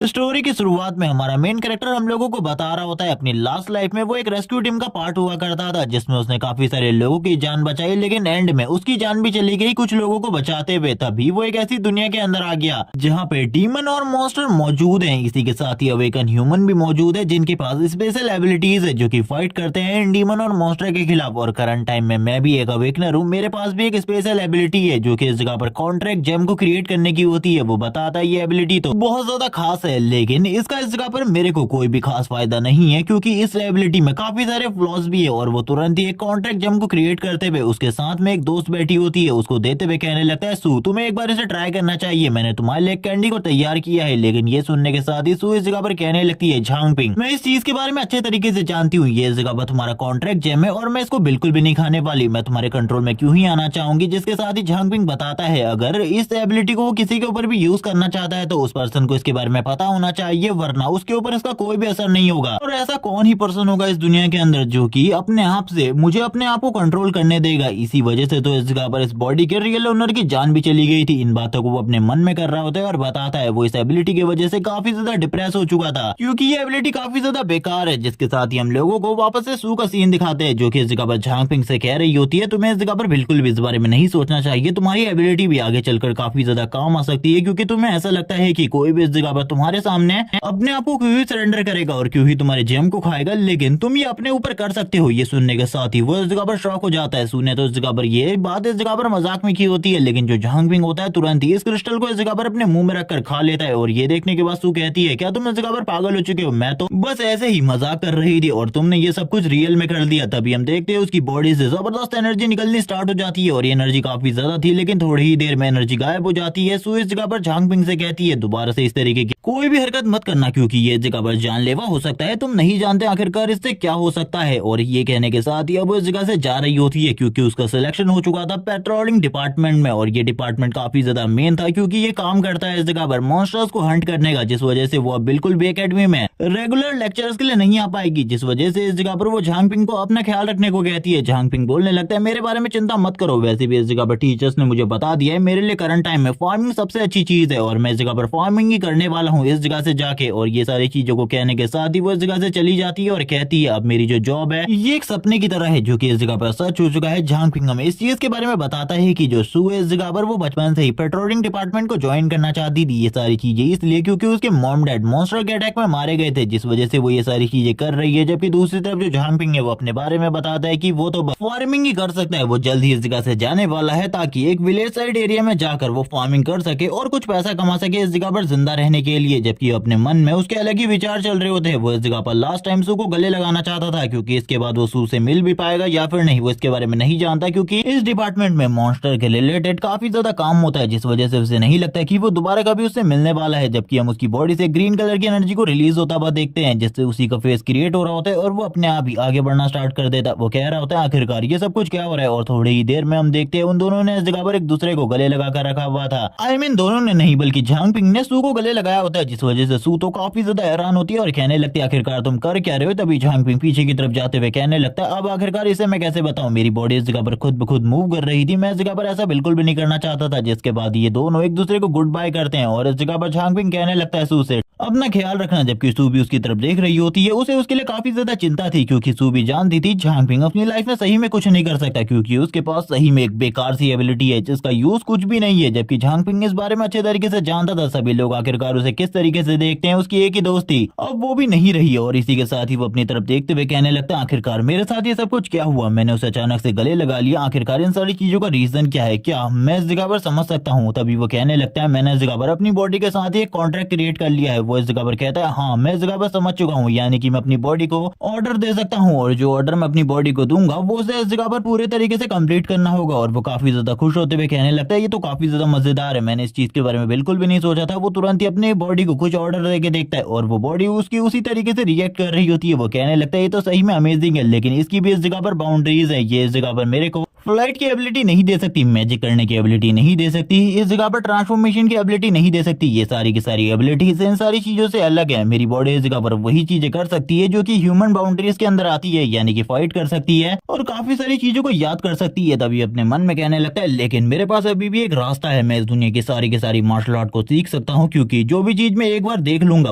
Story की शुरुआत में हमारा मेन कैरेक्टर हम लोगों को बता रहा होता है अपनी लास्ट लाइफ में वो एक रेस्क्यू टीम का पार्ट हुआ करता था, जिसमें उसने काफी सारे लोगों की जान बचाई, लेकिन एंड में उसकी जान भी चली गई कुछ लोगों को बचाते हुए। तभी वो एक ऐसी दुनिया के अंदर आ गया जहाँ पे डीमन और मॉन्स्टर मौजूद हैं। इसी के साथ ही अवेकन ह्यूमन भी मौजूद है जिनके पास स्पेशल एबिलिटीज है, जो कि फाइट करते हैं इन डीमन और मॉन्स्टर के खिलाफ। और करंट टाइम में मैं भी एक अवेकनर हूँ, मेरे पास भी एक स्पेशल एबिलिटी है जो कि इस जगह पर कॉन्ट्रैक्ट जेम को क्रिएट करने की होती है। वो बताता है ये एबिलिटी तो बहुत ज्यादा खास है, लेकिन इसका इस जगह पर मेरे को कोई भी खास फायदा नहीं है, क्योंकि इस एबिलिटी में काफी सारे फ्लॉज भी है। और वो तुरंत ही एक कॉन्ट्रैक्ट जेम को क्रिएट करते हुए उसके साथ में एक दोस्त बैठी होती है, उसको देते हुए कहने लगता है, सू तुम्हें एक बार इसे ट्राई करना चाहिए, मैंने तुम्हारे लिए कैंडी को तैयार किया है। लेकिन ये सुनने के साथ ही सू इस जगह पर कहने लगती है, झांगपिंग मैं इस चीज के बारे में अच्छे तरीके से जानती हूँ, ये इस जगह पर तुम्हारा कॉन्ट्रैक्ट जेम है और मैं इसको बिल्कुल भी नहीं खाने वाली, मैं तुम्हारे कंट्रोल में क्यों ही आना चाहूंगी। जिसके साथ ही झांगपिंग बताता है अगर इस एबिलिटी को वो किसी के ऊपर भी यूज करना चाहता है तो उस पर्सन को इसके बारे में पता होना चाहिए, वरना उसके ऊपर इसका कोई भी असर नहीं होगा। और ऐसा कौन ही पर्सन होगा इस दुनिया के अंदर जो कि अपने आप से मुझे अपने आप को कंट्रोल करने देगा। इसी वजह से तो इस जगह पर इस बॉडी के रियल ओनर की जान भी चली गई थी। इन बातों को वो अपने मन में कर रहा होता है और बताता है वो इस एबिलिटी की वजह से काफी ज्यादा डिप्रेस हो चुका था, क्योंकि ये एबिलिटी काफी ज्यादा बेकार है। जिसके साथ ही हम लोगों को वापस से सू का सीन दिखाते हैं, जो कि इस जगह पर झांगपिंग से कह रही होती है, तुम्हें इस जगह पर बिल्कुल भी इस बारे में नहीं सोचना चाहिए, तुम्हारी एबिलिटी भी आगे चलकर काफी ज्यादा काम आ सकती है, क्योंकि तुम्हें ऐसा लगता है कि कोई भी इस जगह पर तुम्हारे सामने अपने आप को क्यों ही सरेंडर करेगा और क्यों ही तुम्हारे जेम को खाएगा, लेकिन तुम ये अपने ऊपर कर सकते हो। ये सुनने के साथ ही वो इस जगह पर शॉक हो जाता है। सुने तो इस जगह पर ये बात इस जगह पर मजाक में की होती है, लेकिन जो झांगपिंग होता है तुरंत ही इस क्रिस्टल को इस जगह पर अपने मुंह में रखकर खा लेता है। और ये देखने के बाद सू कहती है, क्या तुम इस जगह पर पागल हो चुके हो, मैं तो बस ऐसे ही मजाक कर रही थी और तुमने ये सब कुछ रियल में कर दिया। तभी हम देखते हैं उसकी बॉडी से जबरदस्त एनर्जी निकलनी स्टार्ट हो जाती है और ये एनर्जी काफी ज्यादा थी, लेकिन थोड़ी ही देर में एनर्जी गायब हो जाती है। सू इस जगह पर झांगपिंग से कहती है, दोबारा से इस तरीके की कोई भी हरकत मत करना, क्योंकि ये जगह पर जानलेवा हो सकता है, तुम नहीं जानते आखिरकार इससे क्या हो सकता है। और ये कहने के साथ ही अब इस जगह से जा रही होती है, क्योंकि उसका सिलेक्शन हो चुका था पेट्रोलिंग डिपार्टमेंट में। और ये डिपार्टमेंट काफी ज्यादा मेन था, क्योंकि ये काम करता है इस जगह पर मॉन्स्टर्स को हंट करने का, जिस वजह से वो अब बिल्कुल भी एकेडमी में रेगुलर लेक्चर्स के लिए नहीं आ पाएगी। जिस वजह से इस जगह पर वो झांगपिंग को अपना ख्याल रखने को कहती है। झांगपिंग बोलने लगता है, मेरे बारे में चिंता मत करो, वैसे भी इस जगह पर टीचर्स ने मुझे बता दिया है मेरे लिए करंट टाइम में फार्मिंग सबसे अच्छी चीज है और मैं इस जगह पर फार्मिंग ही करने वाला हूँ इस जगह से जाके। और ये सारी चीजों को कहने के साथ ही वो इस जगह से चली जाती है और कहती है, अब मेरी जो जॉब है ये एक सपने की तरह है, जो कि इस जगह पर सच हो चुका है। झांगपिंग हमें इस चीज के बारे में बताता है कि जो सू है इस जगह पर वो बचपन से ही पेट्रोलिंग डिपार्टमेंट को ज्वाइन करना चाहती थी। ये सारी चीजें इसलिए क्योंकि उसके मॉम डैड मॉन्स्टर के अटैक में मारे गए थे, जिस वजह से वो ये सारी चीजें कर रही है। जबकि दूसरी तरफ जो झांगपिंग है वो अपने बारे में बताता है कि वो तो फार्मिंग ही कर सकता है, वो जल्द ही इस जगह से जाने वाला है ताकि एक विलेज साइड एरिया में जाकर वो फार्मिंग कर सके और कुछ पैसा कमा सके इस जगह पर जिंदा रहने के लिए। जबकि अपने मन में उसके अलग ही विचार चल रहे होते हैं। वो इस जगह पर लास्ट टाइम सू को गले लगाना चाहता था, क्योंकि इसके बाद वो सू से मिल भी पाएगा या फिर नहीं वो इसके बारे में नहीं जानता, क्योंकि इस डिपार्टमेंट में मॉन्स्टर के रिलेटेड काफी ज्यादा काम होता है, जिस वजह से उसे नहीं लगता कि वो दोबारा कभी उससे मिलने वाला है। जबकि हम उसकी बॉडी से ग्रीन कलर की एनर्जी को रिलीज होता हुआ देखते हैं, जिससे उसी का फेस क्रिएट हो रहा होता है और वो अपने आप ही आगे बढ़ना स्टार्ट कर देता है। वो कह रहा होता है, आखिरकार ये सब कुछ क्या हो रहा है। और थोड़ी ही देर में हम देखते हैं उन दोनों ने इस जगह पर एक दूसरे को गले लगा कर रखा हुआ था। आई मीन दोनों ने नहीं, बल्कि झांगपिंग ने सू को गले लगाया होता है, जिस वजह से सू तो काफी ज्यादा हैरान होती है और कहने लगती है, आखिरकार तुम कर क्या रहे हो। तभी झांगपिंग पीछे की तरफ जाते हुए कहने लगता है, अब आखिरकार इसे मैं कैसे बताऊं, मेरी बॉडी इस जगह पर खुद ब खुद मूव कर रही थी, मैं इस जगह पर ऐसा बिल्कुल भी नहीं करना चाहता था। जिसके बाद ये दोनों एक दूसरे को गुड बाय करते हैं और इस जगह पर झांगपिंग कहने लगता है सू से अपना ख्याल रखना। जबकि सू भी उसकी तरफ देख रही होती है, उसे उसके लिए काफी ज्यादा चिंता थी, क्योंकि सू भी जानती थी झांगपिंग अपनी लाइफ में सही में कुछ नहीं कर सकता, क्योंकि उसके पास सही में एक बेकार सी एबिलिटी है जिसका यूज कुछ भी नहीं है। जबकि झांगपिंग इस बारे में अच्छे तरीके से जानता था, सभी लोग आखिरकार उसे किस तरीके से देखते हैं, उसकी एक ही दोस्त थी, अब वो भी नहीं रही है। और इसी के साथ ही वो अपनी तरफ देखते हुए कहने लगता है, आखिरकार मेरे साथ ये सब कुछ क्या हुआ, मैंने उसे अचानक से गले लगा लिया, आखिरकार इन सारी चीजों का रीजन क्या है, क्या मैं इस जगह पर समझ सकता हूँ। तभी वो कहने लगता है, मैंने इस जगह पर अपनी बॉडी के साथ ही एक कॉन्ट्रैक्ट क्रिएट कर लिया है। वो इस जगह पर कहता है, हाँ मैं इस जगह पर समझ चुका हूँ, यानी कि मैं अपनी बॉडी को ऑर्डर दे सकता हूँ और जो ऑर्डर मैं अपनी बॉडी को दूंगा वो उसे इस जगह पर पूरे तरीके से कंप्लीट करना होगा। और वो काफी ज्यादा खुश होते हुए कहने लगता है, ये तो काफी ज्यादा मजेदार है, मैंने इस चीज के बारे में बिल्कुल भी नहीं सोचा था। वो तुरंत ही अपने बॉडी को कुछ ऑर्डर देके देखता है और वो बॉडी उसकी उसी तरीके से रिएक्ट कर रही होती है। वो कहने लगता है, ये तो सही में अमेजिंग है, लेकिन इसकी भी इस जगह पर बाउंड्रीज है, ये इस जगह पर मेरे को फ्लाइट की एबिलिटी नहीं दे सकती, मैजिक करने की एबिलिटी नहीं दे सकती, इस जगह पर ट्रांसफॉर्मेशन की एबिलिटी नहीं दे सकती। ये सारी की सारी एबिलिटीज इन सारी चीजों से अलग है। मेरी बॉडी इस जगह पर वही चीजें कर सकती है जो कि ह्यूमन बाउंड्रीज के अंदर आती है, यानी कि फाइट कर सकती है और काफी सारी चीजों को याद कर सकती है। तभी अपने मन में कहने लगता है लेकिन मेरे पास अभी भी एक रास्ता है, मैं इस दुनिया की सारी मार्शल आर्ट को सीख सकता हूँ, क्योंकि जो भी चीज मैं एक बार देख लूंगा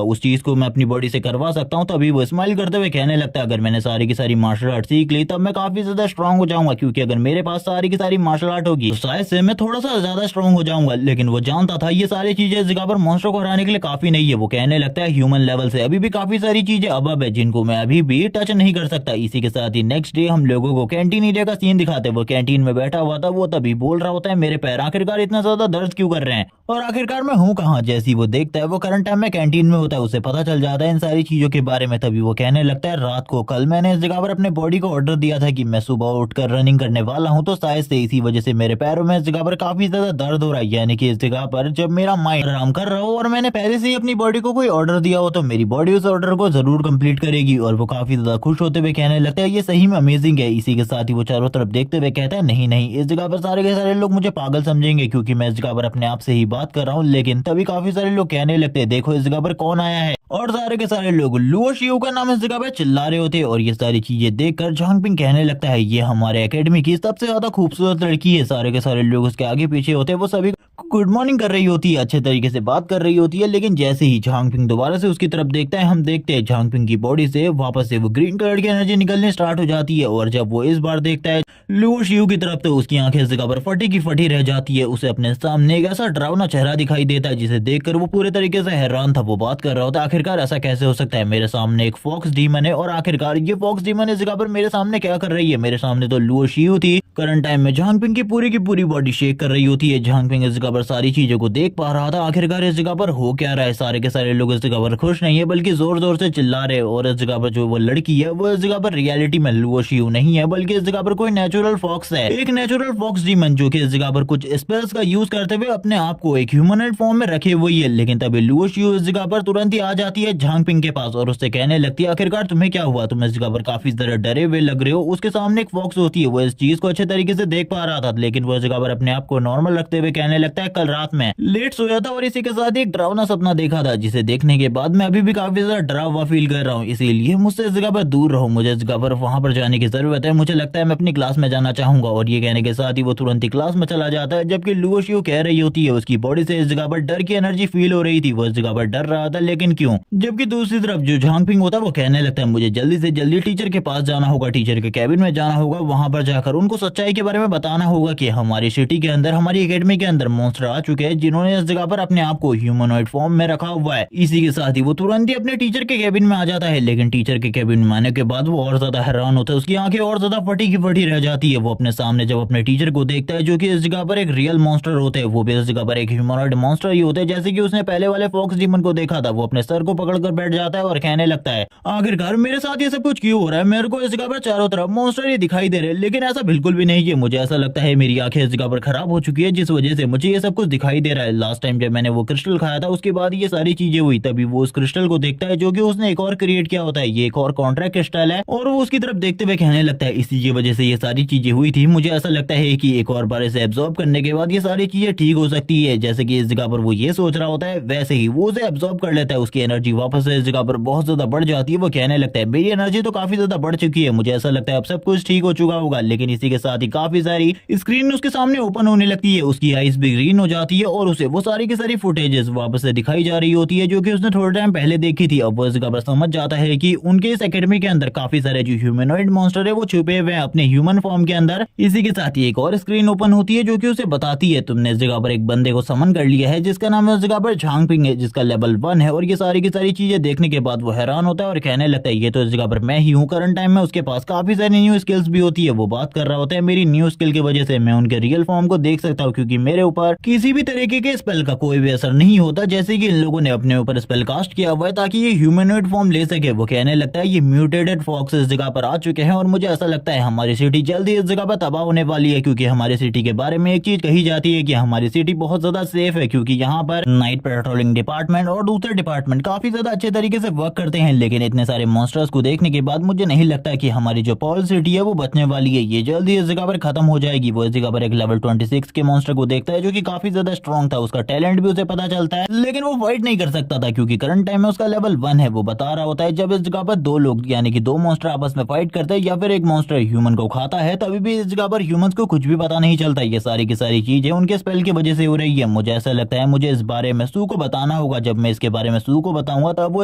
उस चीज को मैं अपनी बॉडी से करवा सकता हूँ। तभी वो स्माइल करते हुए कहने लगता है अगर मैंने सारी की सारी मार्शल आर्ट सीख ली तब मैं काफी ज्यादा स्ट्रांग हो जाऊंगा, क्योंकि अगर मेरे पास सारी की सारी मार्शल आर्ट होगी तो शायद से मैं थोड़ा सा ज्यादा स्ट्रांग हो जाऊंगा। लेकिन वो जानता था ये सारी चीजें इस जगह पर मॉन्स्टर को हराने के लिए काफी नहीं है। वो कहने लगता है ह्यूमन लेवल से अभी भी काफी सारी चीजें अबव है जिनको मैं अभी भी टच नहीं कर सकता। इसी के साथ ही नेक्स्ट डे हम लोगों को कैंटीन एरिया का सीन दिखाते हैं। वो कैंटीन में बैठा हुआ था, वो तभी बोल रहा होता है मेरे पैर आखिरकार इतना ज्यादा दर्द क्यों कर रहे हैं और आखिरकार मैं हूँ कहाँ। जैसी वो देखता है वो करंट टाइम में कैंटीन में होता है, उसे पता चल जाता है इन सारी चीजों के बारे में। तभी वो कहने लगता है रात को कल मैंने इस जगह पर अपने बॉडी को ऑर्डर दिया था कि मैं सुबह उठकर रनिंग करने वाला हूँ, तो शायद से इसी वजह से मेरे पैरों में इस जगह पर काफी ज्यादा दर्द हो रहा है। यानी कि इस जगह पर जब मेरा माइंड आराम कर रहा हो और मैंने पहले से ही अपनी बॉडी को कोई ऑर्डर दिया हो तो मेरी बॉडी उस ऑर्डर को जरूर कंप्लीट करेगी। और वो काफी ज्यादा खुश होते हुए कहने लगता है ये सही में अमेजिंग है। इसी के साथ ही वो चारों तरफ देखते हुए कहता है नहीं नहीं, इस जगह पर सारे के सारे लोग मुझे पागल समझेंगे क्योंकि मैं इस जगह पर अपने आप से ही बात कर रहा हूँ। लेकिन तभी काफी सारे लोग कहने लगते हैं देखो इस जगह पर कौन आया है, और सारे के सारे लोग लुओ शियू का नाम इस जगह पे चिल्ला रहे होते हैं। और ये सारी चीजें देखकर झांग पिंग कहने लगता है ये हमारे एकेडमी की सबसे ज्यादा खूबसूरत लड़की है। सारे के सारे लोग उसके आगे पीछे होते हैं, वो सभी गुड मॉर्निंग कर रही होती है, अच्छे तरीके से बात कर रही होती है। लेकिन जैसे ही झांग पिंग दोबारा से उसकी तरफ देखता है हम देखते हैं झांग पिंग की बॉडी से वापस से वो ग्रीन कलर की एनर्जी निकलने स्टार्ट हो जाती है। और जब वो इस बार देखता है लुओ शियू की तरफ तो उसकी आंखें इस जगह पर फटी की फटी रह जाती है। उसे अपने सामने एक ऐसा डरावना चेहरा दिखाई देता है जिसे देखकर वो पूरे तरीके से हैरान था। वो बात कर रहा होता है आखिरकार ऐसा कैसे हो सकता है, मेरे सामने एक फॉक्स डीमन है और आखिरकार ये फॉक्स डीमन इस जगह पर मेरे सामने क्या कर रही है। मेरे सामने तो लुओ शियू थी। करंट टाइम में झांग पिंग की पूरी बॉडी शेक कर रही होती है। झांग पिंग इस जगह पर सारी चीजों को देख पा रहा था आखिरकार इस जगह पर हो क्या रहा है। सारे के सारे लोग इस जगह पर खुश नहीं है बल्कि जोर जोर से चिल्ला रहे। और इस जगह पर जो वो लड़की है वो इस जगह पर रियलिटी में लुओ शियू नहीं है बल्कि इस जगह पर कोई नेचुरल फॉक्स है, एक नेचुरल फॉक्स डीमन जो कि इस जगह पर कुछ स्पेल्स का यूज करते हुए अपने आप को एक ह्यूमनॉइड फॉर्म में रखे हुई है। लेकिन तभी लुओ शियू इस जगह पर तुरंत ही आ जाती है झांग पिंग के पास और उससे कहने लगती है आखिरकार तुम्हें क्या हुआ, तुम इस जगह पर काफी ज्यादा डरे हुए लग रहे हो। उसके सामने एक फॉक्स होती है, वो इस चीज को अच्छे तरीके से देख पा रहा था लेकिन वो इस जगह पर अपने आप को नॉर्मल रखते हुए कहने लगता है कल रात में लेट सोया था और इसी के साथ एक डरावना सपना देखा था जिसे देखने के बाद मैं अभी भी काफी ज्यादा डरा हुआ फील कर रहा हूँ, इसीलिए मुझसे इस जगह पर दूर रहो, मुझे इस जगह पर वहां पर जाने की जरूरत है, मुझे लगता है मैं अपनी क्लास में जाना चाहूंगा। और ये कहने के साथ ही वो तुरंत ही क्लास में चला जाता है। जबकि लुओ शियू कह रही होती है उसकी बॉडी से इस जगह पर डर की एनर्जी फील हो रही थी, वो इस जगह पर डर रहा था लेकिन क्यों। जबकि दूसरी तरफ जो झांग पिंग होता है वो कहने लगता है मुझे जल्दी से जल्दी टीचर के पास जाना होगा, टीचर के कैबिन में जाना होगा, वहां पर जाकर उनको सच्चाई के बारे में बताना होगा कि हमारी सिटी के अंदर हमारी एकेडमी के अंदर मॉन्स्टर आ चुके हैं जिन्होंने इस जगह पर अपने आप को ह्यूमनॉइड फॉर्म में रखा हुआ है। इसी के साथ ही वो तुरंत ही अपने टीचर के कैबिन में आ जाता है। लेकिन टीचर के कैबिन में आने के बाद वो और ज्यादा हैरान होता है, उसकी आंखें और ज्यादा फटी की फटी रह जाती है। वो अपने सामने जब अपने टीचर को देखता है जो कि इस जगह पर एक रियल मॉन्स्टर होते हैं, वो भी इस जगह पर एक ह्यूमनॉइड मॉन्स्टर ही होते हैं जैसे कि उसने पहले वाले फॉक्स डीमन को देखा था। वो अपने सर को पकड़कर बैठ जाता है और कहने लगता है आखिरकार मेरे साथ ये सब कुछ क्यों हो रहा है, मेरे को इस जगह पर चारों तरफ मॉन्स्टर ही दिखाई दे रहे हैं लेकिन ऐसा बिल्कुल भी नहीं है। मुझे ऐसा लगता है मेरी आंखें इस जगह पर खराब हो चुकी है जिस वजह से मुझे ये सब कुछ दिखाई दे रहा है। लास्ट टाइम जब मैंने वो क्रिस्टल खाया था उसके बाद ये सारी चीजें हुई। तभी वो उस क्रिस्टल को देखता है जो कि उसने एक और क्रिएट किया होता है, ये एक और कॉन्ट्रैक्ट क्रिस्टल है और वो उसकी तरफ देखते हुए कहने लगता है इसी की वजह से ये सारी चीजें हुई थी। मुझे ऐसा लगता है कि एक और बार इसे एब्जॉर्ब करने के बाद ये सारी चीजें ठीक हो सकती है। जैसे कि इस जगह पर वो ये सोच रहा होता है वैसे ही वो उसे एब्जॉर्ब कर लेता है, उसकी एनर्जी वापस से इस जगह पर बहुत ज्यादा बढ़ जाती है। वो कहने लगता है मेरी एनर्जी तो काफी ज्यादा बढ़ चुकी है, मुझे ऐसा लगता है अब सब कुछ ठीक हो चुका होगा। लेकिन इसी के साथ ही काफी सारी स्क्रीन उसके सामने ओपन होने लगती है, उसकी आईज भी ग्रीन हो जाती है और उसे वो सारी की सारी फुटेजेस वापस से दिखाई जा रही होती है जो कि उसने थोड़ा टाइम पहले देखी थी। अब वो इस जगह पर समझ जाता है कि उनके इस एकेडमी के अंदर काफी सारे जो ह्यूमनॉइड मॉन्स्टर है वो छुपे हुए हैं अपने ह्यूमन फॉर्म के अंदर। इसी के साथ ही एक और स्क्रीन ओपन होती है जो कि उसे बताती है तुमने इस जगह पर एक बंदे को समन कर लिया है जिसका नाम है उस जगह पर झांग पिंग है, जिसका लेवल 1 है। और ये सारी की सारी चीजें देखने के बाद वो हैरान होता है और कहने लगता है ये तो इस जगह पर मैं ही हूँ। करंट टाइम में उसके पास काफी सारी न्यू स्किल्स भी होती है। वो बात कर रहा होता है मेरी न्यू स्किल की वजह से मैं उनके रियल फॉर्म को देख सकता हूँ क्योंकि मेरे ऊपर पर किसी भी तरीके के स्पेल का कोई भी असर नहीं होता, जैसे कि इन लोगों ने अपने ऊपर स्पेल कास्ट किया हुआ है ताकि ये ह्यूमनॉइड फॉर्म ले सके। वो कहने लगता है ये म्यूटेटेड फॉक्स इस जगह पर आ चुके हैं और मुझे ऐसा लगता है हमारी सिटी जल्दी इस जगह पर तबाह होने वाली है, क्योंकि हमारी सिटी के बारे में एक चीज कही जाती है कि हमारी सिटी बहुत ज्यादा सेफ है, क्योंकि यहाँ पर नाइट पेट्रोलिंग डिपार्टमेंट और दूसरे डिपार्टमेंट काफी ज्यादा अच्छे तरीके से वर्क करते हैं। लेकिन इतने सारे मॉन्स्टर्स को देखने के बाद मुझे नहीं लगता कि हमारी जो पर्ल सिटी है वो बचने वाली है, ये जल्दी इस जगह पर खत्म हो जाएगी। वो इस जगह पर एक लेवल 26 के मॉन्स्टर को देखता है जो कि काफी ज्यादा स्ट्रॉन्ग था, उसका टैलेंट भी उसे पता चलता है, लेकिन वो फाइट नहीं कर सकता था क्योंकि करंट टाइम में उसका लेवल 1 है। वो बता रहा होता है जब इस जगह पर दो लोग यानी कि दो मॉन्स्टर आपस में फाइट करते हैं या फिर एक मॉन्स्टर ह्यूमन को खाता है, तभी भी इस जगह पर ह्यूमंस को कुछ भी पता नहीं चलता। ये सारी की सारी चीजें उनके स्पेल की वजह से हो रही है। मुझे ऐसा लगता है मुझे इस बारे में सू को बताना होगा। जब मैं इसके बारे में सू को बताऊंगा तब वो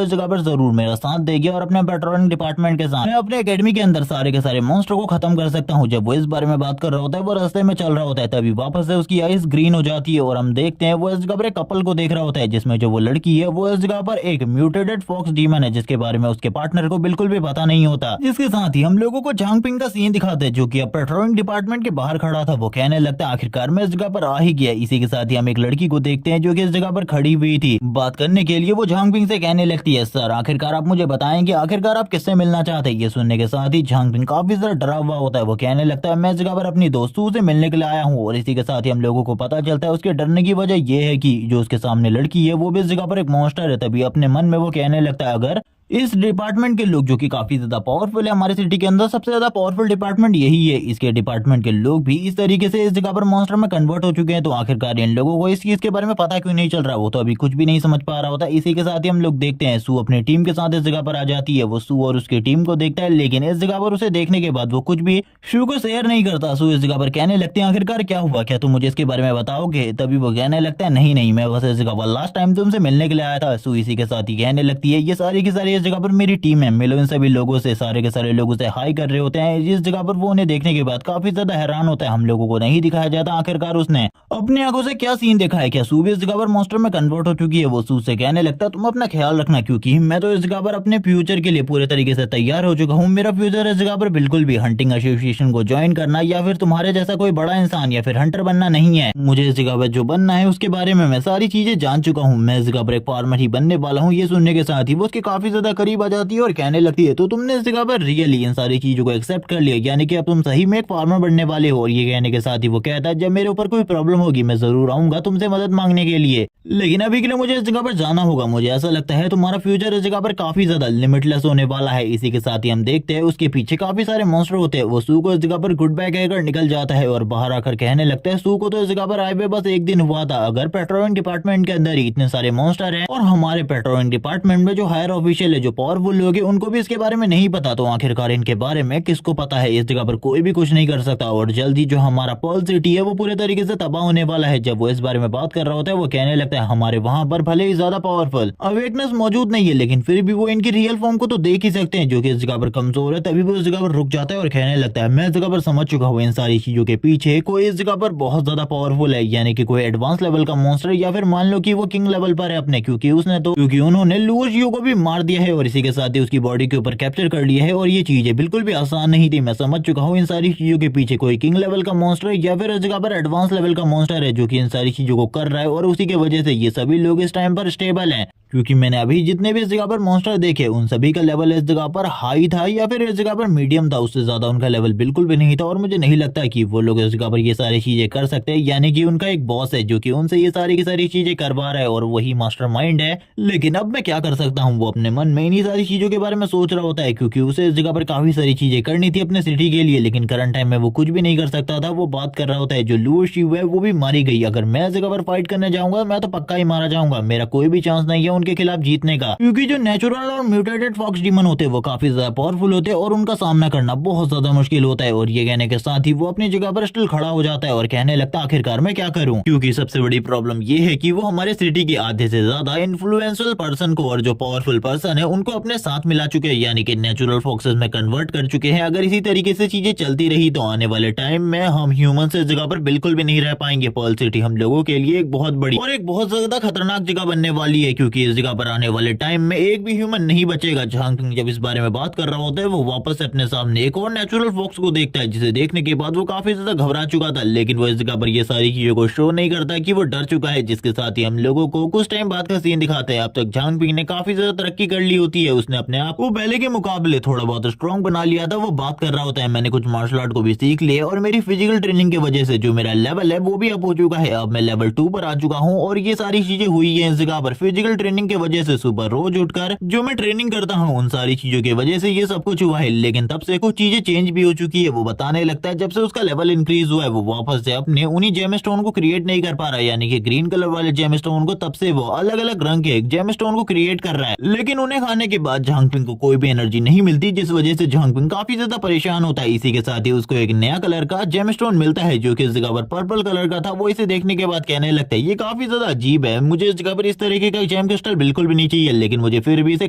इस जगह पर जरूर मेरा साथ देगी और अपने पेट्रोलिंग डिपार्टमेंट के साथ मैं अपने एकेडमी के अंदर सारे के सारे मॉन्स्टर को खत्म कर सकता हूँ। जब वो इस बारे में बात कर रहा होता है, वो रास्ते में चल रहा होता है, तभी वापस से उसकी आइस ग्रीन हो जाती है और हम देखते हैं वो इस जगह पर एक कपल को देख रहा होता है, जिसमें जो वो लड़की है वो इस जगह पर एक म्यूटेटेड फॉक्स डीमन है, जिसके बारे में उसके पार्टनर को बिल्कुल भी पता नहीं होता। जिसके साथ ही हम लोगों को झांगपिंग का सीन दिखाते हैं जो कि अब पेट्रोलिंग डिपार्टमेंट के बाहर खड़ा था। वो कहने लगता है आखिरकार मैं इस जगह पर आ ही गया। इसी के साथ ही हम एक लड़की को देखते हैं जो कि इस जगह पर खड़ी हुई थी बात करने के लिए। वो झांगपिंग से कहने लगती है सर आखिरकार आप मुझे बताएंगे आखिरकार आप किससे मिलना चाहते हैं। ये सुनने के साथ ही झांगपिंग काफी ज्यादा डरा हुआ होता है। वो कहने लगता है मैं इस जगह पर अपनी दोस्तों से मिलने के लिए आया हूँ। और इसी के साथ ही हम लोगों को पता चलता है उसके डरने की वजह ये है कि जो उसके सामने लड़की है वो भी इस जगह पर एक मॉन्स्टर है। तभी अपने मन में वो कहने लगता है अगर इस डिपार्टमेंट के लोग जो कि काफी ज्यादा पावरफुल है, हमारे सिटी के अंदर सबसे ज्यादा पावरफुल डिपार्टमेंट यही है, इसके डिपार्टमेंट के लोग भी इस तरीके से इस जगह पर मॉन्स्टर में कन्वर्ट हो चुके हैं, तो आखिरकार इन लोगों को इस चीज के बारे में पता क्यों नहीं चल रहा। वो तो अभी कुछ भी नहीं समझ पा रहा होता। इसी के साथ ही हम लोग देखते हैं सू अपनी टीम के साथ इस जगह पर आ जाती है। वो सू और उसकी टीम को देखता है, लेकिन इस जगह पर उसे देखने के बाद वो कुछ भी शू को शेयर नहीं करता। सू इस जगह पर कहने लगते हैं आखिरकार क्या हुआ, क्या तुम मुझे इसके बारे में बताओगे। तभी वो कहने लगता है नहीं नहीं, मैं बस इस जगह पर लास्ट टाइम तुमसे मिलने के लिए आया था। सू इसी के साथ ही कहने लगती है ये सारी की सारी इस जगह पर मेरी टीम है, मिलो इन सभी लोगों से। सारे के सारे लोगों से हाई कर रहे होते हैं। इस जगह पर वो उन्हें देखने के बाद काफी ज्यादा हैरान होता है। हम लोगों को नहीं दिखाया जाता आखिरकार उसने अपनी आंखों से क्या सीन देखा है, क्या सू भी इस जगह पर मॉन्स्टर में कन्वर्ट हो चुकी है। वो सू से कहने लगता है तुम अपना ख्याल रखना, क्योंकि मैं तो इस जगह पर अपने फ्यूचर के लिए पूरे तरीके से तैयार हो चुका हूँ। मेरा फ्यूचर इस जगह पर बिल्कुल भी हंटिंग एसोसिएशन को ज्वाइन करना या फिर तुम्हारे जैसा कोई बड़ा इंसान या फिर हंटर बनना नहीं है। मुझे इस जगह पर जो बनना है उसके बारे में मैं सारी चीजें जान चुका हूँ। मैं इस जगह पर एक फार्मर ही बनने वाला हूँ। ये सुनने के साथ ही वो उसके काफी ज्यादा करीब आ जाती है और कहने लगती है तो तुमने इस जगह पर रियली इन सारी चीजों को एक्सेप्ट कर लिया, यानी कि अब तुम सही में एक फार्मर बनने वाले हो। और ये कहने के साथ ही वो कहता है जब मेरे ऊपर कोई प्रॉब्लम होगी मैं जरूर आऊंगा तुमसे मदद मांगने के लिए, लेकिन अभी के लिए मुझे इस जगह पर जाना होगा। मुझे ऐसा लगता है तुम्हारा फ्यूचर इस जगह पर काफी ज्यादा लिमिटलेस होने वाला है। इसी के साथ ही हम देखते हैं उसके पीछे काफी सारे मॉन्स्टर होते हैं। वो सू को इस जगह पर गुड बाय कहकर निकल जाता है और बाहर आकर कहने लगता है सू को तो इस जगह पर आए हुए बस एक दिन हुआ था, अगर पेट्रोलिंग डिपार्टमेंट के अंदर ही इतने सारे मॉन्स्टर हैं और हमारे पेट्रोलिंग डिपार्टमेंट में जो हायर ऑफिशियल है जो पावरफुल लोग हैं उनको भी इसके बारे में नहीं पता, तो आखिरकार इनके बारे में किसको पता है। इस जगह पर कोई भी कुछ नहीं कर सकता और जल्दी जो हमारा पर्ल सिटी है वो पूरे तरीके से तबाह होने वाला है। जब वो इस बारे में बात कर रहा होता है वो कहने लगता है हमारे वहां पर भले ही ज्यादा पावरफुल अवेकनेस मौजूद नहीं है, लेकिन फिर भी वो इनकी रियल फॉर्म को तो देख ही सकते हैं जो कि इस जगह पर कमजोर है। तभी वो इस जगह पर रुक जाता है और कहने लगता है मैं इस जगह पर समझ चुका हूँ इन सारी चीजों के पीछे कोई इस जगह पर बहुत ज्यादा पावरफुल है, यानी कि कोई एडवांस लेवल का मॉन्स्टर या फिर मान लो कि वो किंग लेवल पर है अपने, क्योंकि उन्होंने लुओशियो को भी मार दिया है और इसी के साथ ही उसकी बॉडी के ऊपर कैप्चर कर लिया है। और ये चीजें बिल्कुल भी आसान नहीं थी। मैं समझ चुका हूँ इन सारी चीजों के पीछे कोई किंग लेवल का मॉन्स्टर या फिर इस जगह पर एडवांस लेवल का मॉन्स्टर है जो कि इन सारी चीजों को कर रहा है और उसी की वजह से ये सभी लोग इस टाइम पर स्टेबल हैं। क्योंकि मैंने अभी जितने भी इस जगह पर मॉन्स्टर देखे उन सभी का लेवल इस जगह पर हाई था या फिर इस जगह पर मीडियम था, उससे ज्यादा उनका लेवल बिल्कुल भी नहीं था। और मुझे नहीं लगता कि वो लोग इस जगह पर ये सारी चीजें कर सकते हैं, यानी कि उनका एक बॉस है जो कि उनसे ये सारी की सारी चीजें करवा रहा है और वही मास्टरमाइंड है। लेकिन अब मैं क्या कर सकता हूँ, वो अपने मन में इन्हीं सारी चीजों के बारे में सोच रहा होता है क्योंकि उसे इस जगह पर काफी सारी चीजें करनी थी अपने सिटी के लिए, लेकिन करंट टाइम में वो कुछ भी नहीं कर सकता था। वो बात कर रहा होता है जो लुओशियो है वो भी मारी गई, अगर मैं इस जगह पर फाइट करने जाऊंगा मैं तो पक्का ही मारा जाऊंगा, मेरा कोई भी चांस नहीं है उनके खिलाफ जीतने का, क्योंकि जो नेचुरल और म्यूटेटेड फॉक्स डीमन होते हैं वो काफी ज्यादा पावरफुल होते हैं और उनका सामना करना बहुत ज्यादा मुश्किल होता है। और ये कहने के साथ ही वो अपनी जगह पर स्टिल खड़ा हो जाता है और कहने लगता है आखिरकार मैं क्या करूं, क्योंकि सबसे बड़ी प्रॉब्लम ये है कि वो हमारे सिटी के आधे से ज्यादा इन्फ्लुएंशियल पर्सन को और जो पावरफुल पर्सन है उनको अपने साथ मिला चुके हैं, यानी कि नेचुरल फॉक्सेस में कन्वर्ट कर चुके हैं। अगर इसी तरीके से चीजें चलती रही तो आने वाले टाइम में हम ह्यूमन इस जगह पर बिल्कुल भी नहीं रह पाएंगे। पर्ल सिटी हम लोगों के लिए एक बहुत बड़ी और एक बहुत ज्यादा खतरनाक जगह बनने वाली है, क्योंकि इस जगह पर आने वाले टाइम में एक भी ह्यूमन नहीं बचेगा। झांगपिंग जब इस बारे में बात कर रहा होता है वो वापस से अपने सामने एक और नेचुरल फॉक्स को देखता है, जिसे देखने के बाद वो काफी ज्यादा घबरा चुका था, लेकिन वो इस जगह पर ये सारी चीजों को शो नहीं करता कि वो डर चुका है। जिसके साथ ही हम लोगों को कुछ टाइम बाद का सीन दिखाते हैं। अब तक झांगपिंग ने काफी ज्यादा तरक्की कर ली होती है, उसने अपने आप को पहले के मुकाबले थोड़ा बहुत स्ट्रॉन्ग बना लिया था। वो बात कर रहा होता है मैंने कुछ मार्शल आर्ट को भी सीख लिया और मेरी फिजिकल ट्रेनिंग की वजह से जो मेरा लेवल है वो भी अप हो चुका है। अब मैं लेवल 2 पर आ चुका हूँ और ये सारी चीजें हुई है इस जगह पर फिजिकल ट्रेनिंग की वजह से। सुबह रोज उठकर जो मैं ट्रेनिंग करता हूँ उन सारी चीजों की वजह से ये सब कुछ हुआ है, लेकिन तब से कुछ चीजें चेंज भी हो चुकी है। वो बताने लगता है जब से उसका लेवल इंक्रीज हुआ है वो वापस से अपने उन्हीं जेमस्टोन को क्रिएट नहीं कर पा रहा है, यानी कि ग्रीन कलर वाले जेमस्टोन को। तब से वो अलग अलग रंग के जेमस्टोन को क्रिएट कर रहा है, लेकिन उन्हें खाने के बाद झांगपिंग को कोई भी एनर्जी नहीं मिलती, जिस वजह से झांगपिंग काफी ज्यादा परेशान होता है। इसी के साथ ही उसको एक नया कलर का जेमस्टोन मिलता है जो कि इस जगह पर पर्पल कलर का था। वो इसे देखने के बाद कहने लगता है ये काफी ज्यादा अजीब है, मुझे इस जगह पर इस तरीके का जेम क्रिस्टल बिल्कुल भी नहीं चाहिए, लेकिन मुझे फिर भी इसे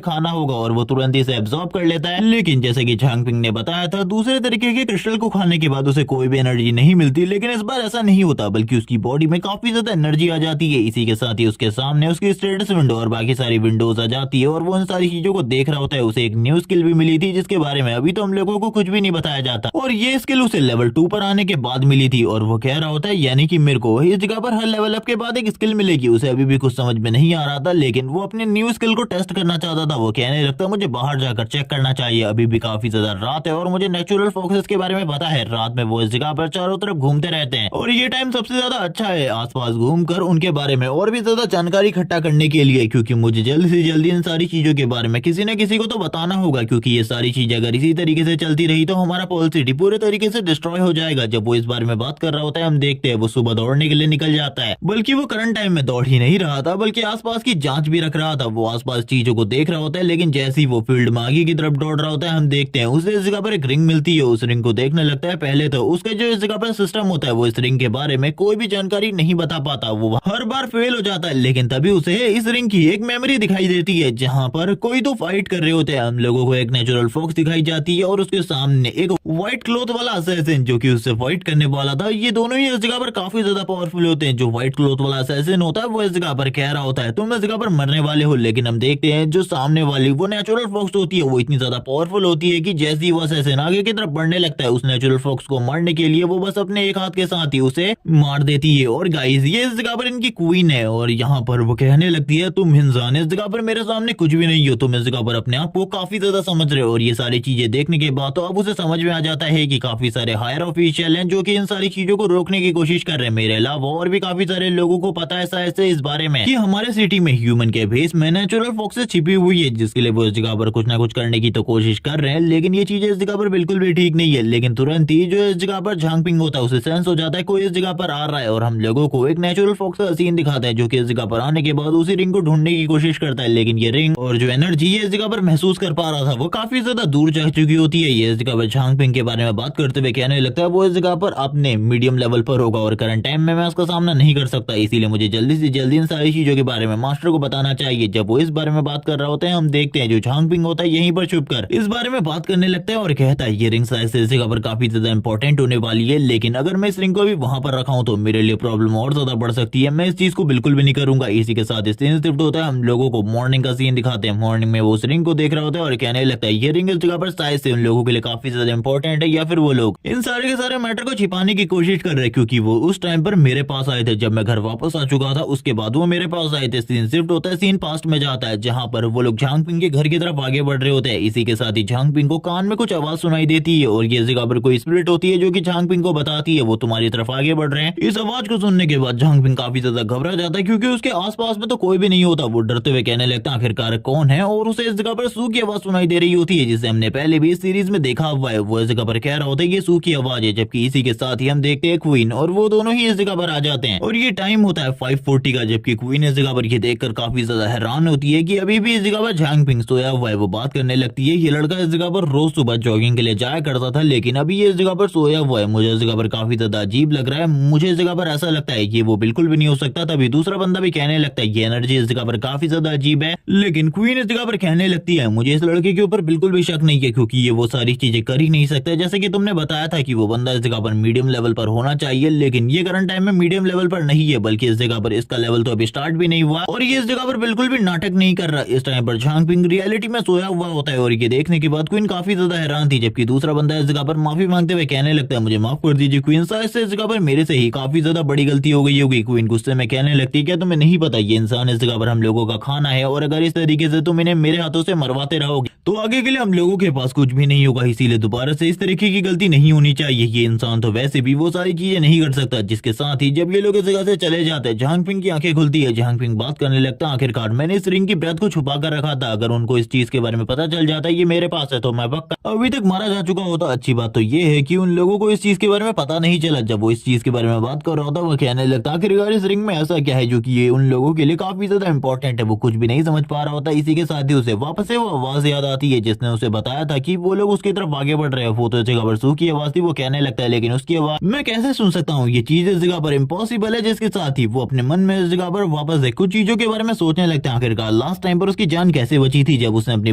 खाना होगा। और वो तुरंत इसे एब्जॉर्ब कर लेता है, लेकिन जैसे कि झांगपिंग ने बताया था दूसरे तरीके के क्रिस्टल को खाने के बाद उसे कोई भी एनर्जी नहीं मिलती, लेकिन इस बार ऐसा नहीं होता बल्कि उसकी बॉडी में काफी ज्यादा एनर्जी आ जाती है। इसी के साथ ही उसके सामने उसकी स्टेटस विंडो और बाकी सारी विंडोज आ जाती है और वो उन सारी चीजों को देख रहा होता है। उसे एक न्यू स्किल भी मिली थी जिसके बारे में अभी तो हम लोगों को कुछ भी नहीं बताया जाता, और ये स्किल उसे लेवल 2 पर आने के बाद मिली थी। और वो कह रहा होता है यानी कि मेरे को इस जगह पर हर लेवल अप के बाद एक स्किल मिलेगी। उसे अभी भी कुछ समझ में नहीं आ रहा था, लेकिन वो अपने न्यू स्किल को टेस्ट करना चाहता था। वो कहने लगता मुझे बाहर जाकर चेक करना चाहिए, अभी भी काफी ज्यादा रात है और मुझे नेचुरल फोकस के बारे में पता है। रात में वो इस जगह पर चारों तरफ घूमते रहते हैं और ये टाइम सबसे ज्यादा अच्छा है आसपास घूमकर उनके बारे में और भी ज्यादा जानकारी इकट्ठा करने के लिए, क्योंकि मुझे जल्दी से जल्दी इन सारी चीजों के बारे में किसी न किसी को तो बताना होगा, क्योंकि ये सारी चीजें अगर इसी तरीके से चलती रही तो हमारा पर्ल सिटी पूरे तरीके से डिस्ट्रॉय हो जाएगा। जब वो इस बारे में बात कर रहा होता है हम देखते हैं वो सुबह दौड़ने के लिए निकल जाता है, बल्कि वो करंट टाइम में दौड़ ही नहीं रहा था बल्कि आसपास की जांच भी रख रहा था। वो आसपास चीजों को देख रहा होता है, लेकिन जैसे ही वो फील्ड में आगे की तरफ दौड़ रहा होता है हम देखते हैं उसे इस जगह पर एक रिंग मिलती है। उस रिंग को देखने लगता है। पहले तो उसका जो इस जगह पर सिस्टम होता है वो इस रिंग के बारे में कोई भी जानकारी नहीं बता पाता, वो हर बार फेल हो जाता है। लेकिन तभी उसे इस रिंग की एक मेमोरी दिखाई देती है जहाँ पर कोई तो फाइट कर रहे होते हैं। हम लोगों को एक नेचुरल फॉक्स दिखाई जाती है और उसके सामने एक व्हाइट क्लॉथ वाला असैसिन जो कि उससे फाइट करने वाला था। ये दोनों ही इस जगह पर काफी ज्यादा पावरफुल होते हैं। जो व्हाइट क्लॉथ वाला असैसिन होता है वो इस जगह पर कह रहा होता है तुम इस जगह पर मरने वाले हो, लेकिन हम देखते हैं जो सामने वाली वो नेचुरल फॉक्स होती है वो इतनी ज्यादा पावरफुल होती है कि जैसे ही वो असैसिन आगे की तरफ बढ़ने लगता है उस नेचुरल फॉक्स को मारने के लिए वो बस अपने एक हाथ के साथ ही उसे मार देती है। और गाइस ये इस जगह पर इनकी क्वीन है और यहाँ पर वो कहने लगती है तुम इंसान इस जगह पर मेरे सामने कुछ भी नहीं हो, तुम इस जगह पर अपने आप को काफी ज्यादा समझ रहे हो। और ये सारी चीजें देखने के बाद तो अब उसे समझ में आ जाता है कि काफी सारे हायर ऑफिशियल हैं जो कि इन सारी चीजों को रोकने की कोशिश कर रहे हैं। मेरे अलावा और भी काफी सारे लोगों को पता है ऐसा इस बारे में कि हमारे सिटी में ह्यूमन के भेस में नेचुरल फॉक्सेस छिपी हुई है, जिसके लिए वो इस जगह पर कुछ ना कुछ करने की तो कोशिश कर रहे हैं, लेकिन ये चीजें इस जगह पर बिल्कुल भी ठीक नहीं है। लेकिन तुरंत ही जो इस जगह पर झांगपिंग होता है उसे सेंस हो जाता है कोई इस जगह पर आ रहा है और हम लोगों को एक नेचुरल फॉक्स का सीन दिखाता है जो कि इस जगह पर आने के बाद उसी रिंग को ढूंढने की कोशिश करता है। लेकिन ये रिंग और जो एनर्जी ये इस जगह पर महसूस कर पा रहा था वो काफी ज्यादा दूर जा चुकी होती है। ये इस जगह पर झांगपिंग के बारे में बात करते हुए कहने लगता है वो इस जगह पर अपने मीडियम लेवल पर होगा और करंट टाइम में मैं उसका सामना नहीं कर सकता, इसीलिए मुझे जल्दी से जल्दी इन सारी चीजों के बारे में मास्टर को बताना चाहिए। जब वो इस बारे में बात कर रहा होता है हम देखते हैं जो झांगपिंग होता है यहीं पर छुपकर इस बारे में बात करने लगता है और कहता है ये रिंग शायद से इस जगह पर काफी ज्यादा इंपॉर्टेंट होने वाली है, लेकिन अगर मैं इस रिंग को भी वहां पर रखा हूं तो मेरे लिए प्रॉब्लम और ज्यादा बढ़ सकती है, मैं इस चीज को बिल्कुल भी नहीं करूंगा। इसी के साथ सीन शिफ्ट होता है, हम लोगों को मॉर्निंग का सीन दिखाते हैं। मॉर्निंग में वो उस रिंग को देख रहा होता है और कहने लगता है ये रिंग इस जगह पर शायद से उन लोगों के लिए काफी ज्यादा इंपॉर्टेंट है, या फिर वो लोग इन सारे के सारे मैटर को छिपाने की कोशिश कर रहे हैं, क्योंकि वो उस टाइम पर मेरे पास आए थे जब मैं घर वापस आ चुका था, उसके बाद वो मेरे पास आए थे। सीन शिफ्ट होता है, सीन पास्ट में जाता है जहां पर वो लोग झांगपिंग के घर की तरफ आगे बढ़ रहे होते हैं। इसी के साथ ही झांगपिंग को कान में कुछ आवाज सुनाई देती है और ये जगह पर कोई स्पिरिट होती है जो कि झांगपिंग को बताती है वो तुम्हारी तरफ आगे बढ़ रहे हैं। इस आवाज को सुनने के बाद झांगपिंग काफी ज्यादा घबरा जाता है क्योंकि उसके आसपास में तो कोई भी नहीं होता। वो डरते हुए कहने लगता आखिरकार कौन है, और उसे इस जगह पर सू की आवाज सुनाई दे रही होती है जिसे हमने पहले भी इस सीरीज में देखा हुआ है। वो इस जगह पर कह रहा होता है ये सू की आवाज है, जबकि इसी के साथ ही हम देखते हैं क्वीन और वो दोनों ही इस जगह पर आ जाते हैं और ये टाइम होता है 5:40 का, जबकि क्वीन इस जगह पर ये देखकर काफी ज्यादा हैरान होती है कि अभी भी इस जगह पर झांगपिंग सोया हुआ है। वो बात करने लगती है ये लड़का इस जगह पर रोज सुबह जॉगिंग के लिए जाया करता था, लेकिन अभी ये इस जगह पर सोया हुआ है, मुझे इस जगह पर काफी ज्यादा अजीब लग रहा है, मुझे इस जगह पर ऐसा लगता है कि वो बिल्कुल भी नहीं हो सकता। तभी दूसरा बंदा भी कहने लगता है ये एनर्जी इस जगह पर काफी ज्यादा अजीब है, लेकिन क्वीन इस जगह पर कहने लगती है मुझे इस लड़के के ऊपर बिल्कुल भी शक नहीं है, क्योंकि ये वो सारी चीजें कर ही नहीं सकता। जैसे कि तुमने बताया था कि वो बंदा इस जगह पर मीडियम लेवल पर होना चाहिए, लेकिन ये करंट टाइम में मीडियम लेवल पर नहीं है, बल्कि इस जगह पर इसका लेवल तो अभी स्टार्ट भी नहीं हुआ और ये इस जगह पर बिल्कुल भी नाटक नहीं कर रहा। इस टाइम पर झांग पिंग रियलिटी में सोया हुआ होता है और ये देखने के बाद क्वीन काफी ज्यादा हैरान थी, जबकि दूसरा बंदा इस जगह पर माफी मांगते हुए कहने लगता है मुझे माफ कर दीजिए क्वीन, शायद से इस जगह पर मेरे से ही काफी ज्यादा बड़ी गलती हो गई होगी। क्वीन गुस्से में कहने लगती है क्या तुम्हें नहीं पता ये इंसान इस जगह पर हम लोगों का खाना है, और अगर इस तरीके से तुम इन्हें मेरे हाथों से मरवाते रहोगे तो आगे के लिए हम लोगों के पास कुछ भी नहीं होगा। इसीलिए दोबारा से इस तरीके की गलती नहीं होनी चाहिए। ये इंसान तो वैसे भी वो सारी चीजें नहीं कर सकता। जिसके साथ ही जब ये लोग इस जगह से चले जाते हैं, झांग पिंग की आंखें खुलती है। झांग पिंग बात करने लगता है आखिरकार मैंने इस रिंग की ब्रेथ को छुपा कर रखा था, अगर उनको इस चीज के बारे में पता चल जाता है ये मेरे पास है तो मैं पक्का अभी तक मारा जा चुका होता। अच्छी बात तो ये है कि उन लोगों को इस चीज के बारे में पता नहीं चला। जब वो इस चीज के बारे में बात कर रहा होता वो कहने लगता आखिरकार इस रिंग में ऐसा क्या है जो कि ये उन लोगों के लिए काफी ज्यादा इंपॉर्टेंट है। वो कुछ भी नहीं समझ पा रहा होता। इसी के साथ ही उसे वापस से वो आवाज याद आती है जिसने उसे बताया था कि वो लोग उसकी तरफ आगे बढ़ रहे हैं। वो तो जगह पर सू की आवाज थी। वो कहने लगता है लेकिन उसकी आवाज मैं कैसे सुन सकता हूँ, ये चीज इस जगह पर इम्पॉसिबल है। जिसके साथ ही वो अपने मन में इस जगह पर वापस से कुछ चीजों के बारे में सोचने लगता है। आखिरकार लास्ट टाइम पर उसकी जान कैसे बची थी जब उसने अपनी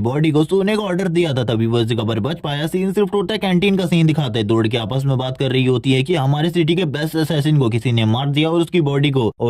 बॉडी को सोने का ऑर्डर दिया था, तभी वो इस जगह पर बच पाया। सीन सिर्फ टूटता है, कैंटीन का सीन दिखाते हैं। दौड़ के आपस में बात कर रही होती है कि हमारे सिटी के बेस्ट असैसिन को किसी ने मार दिया और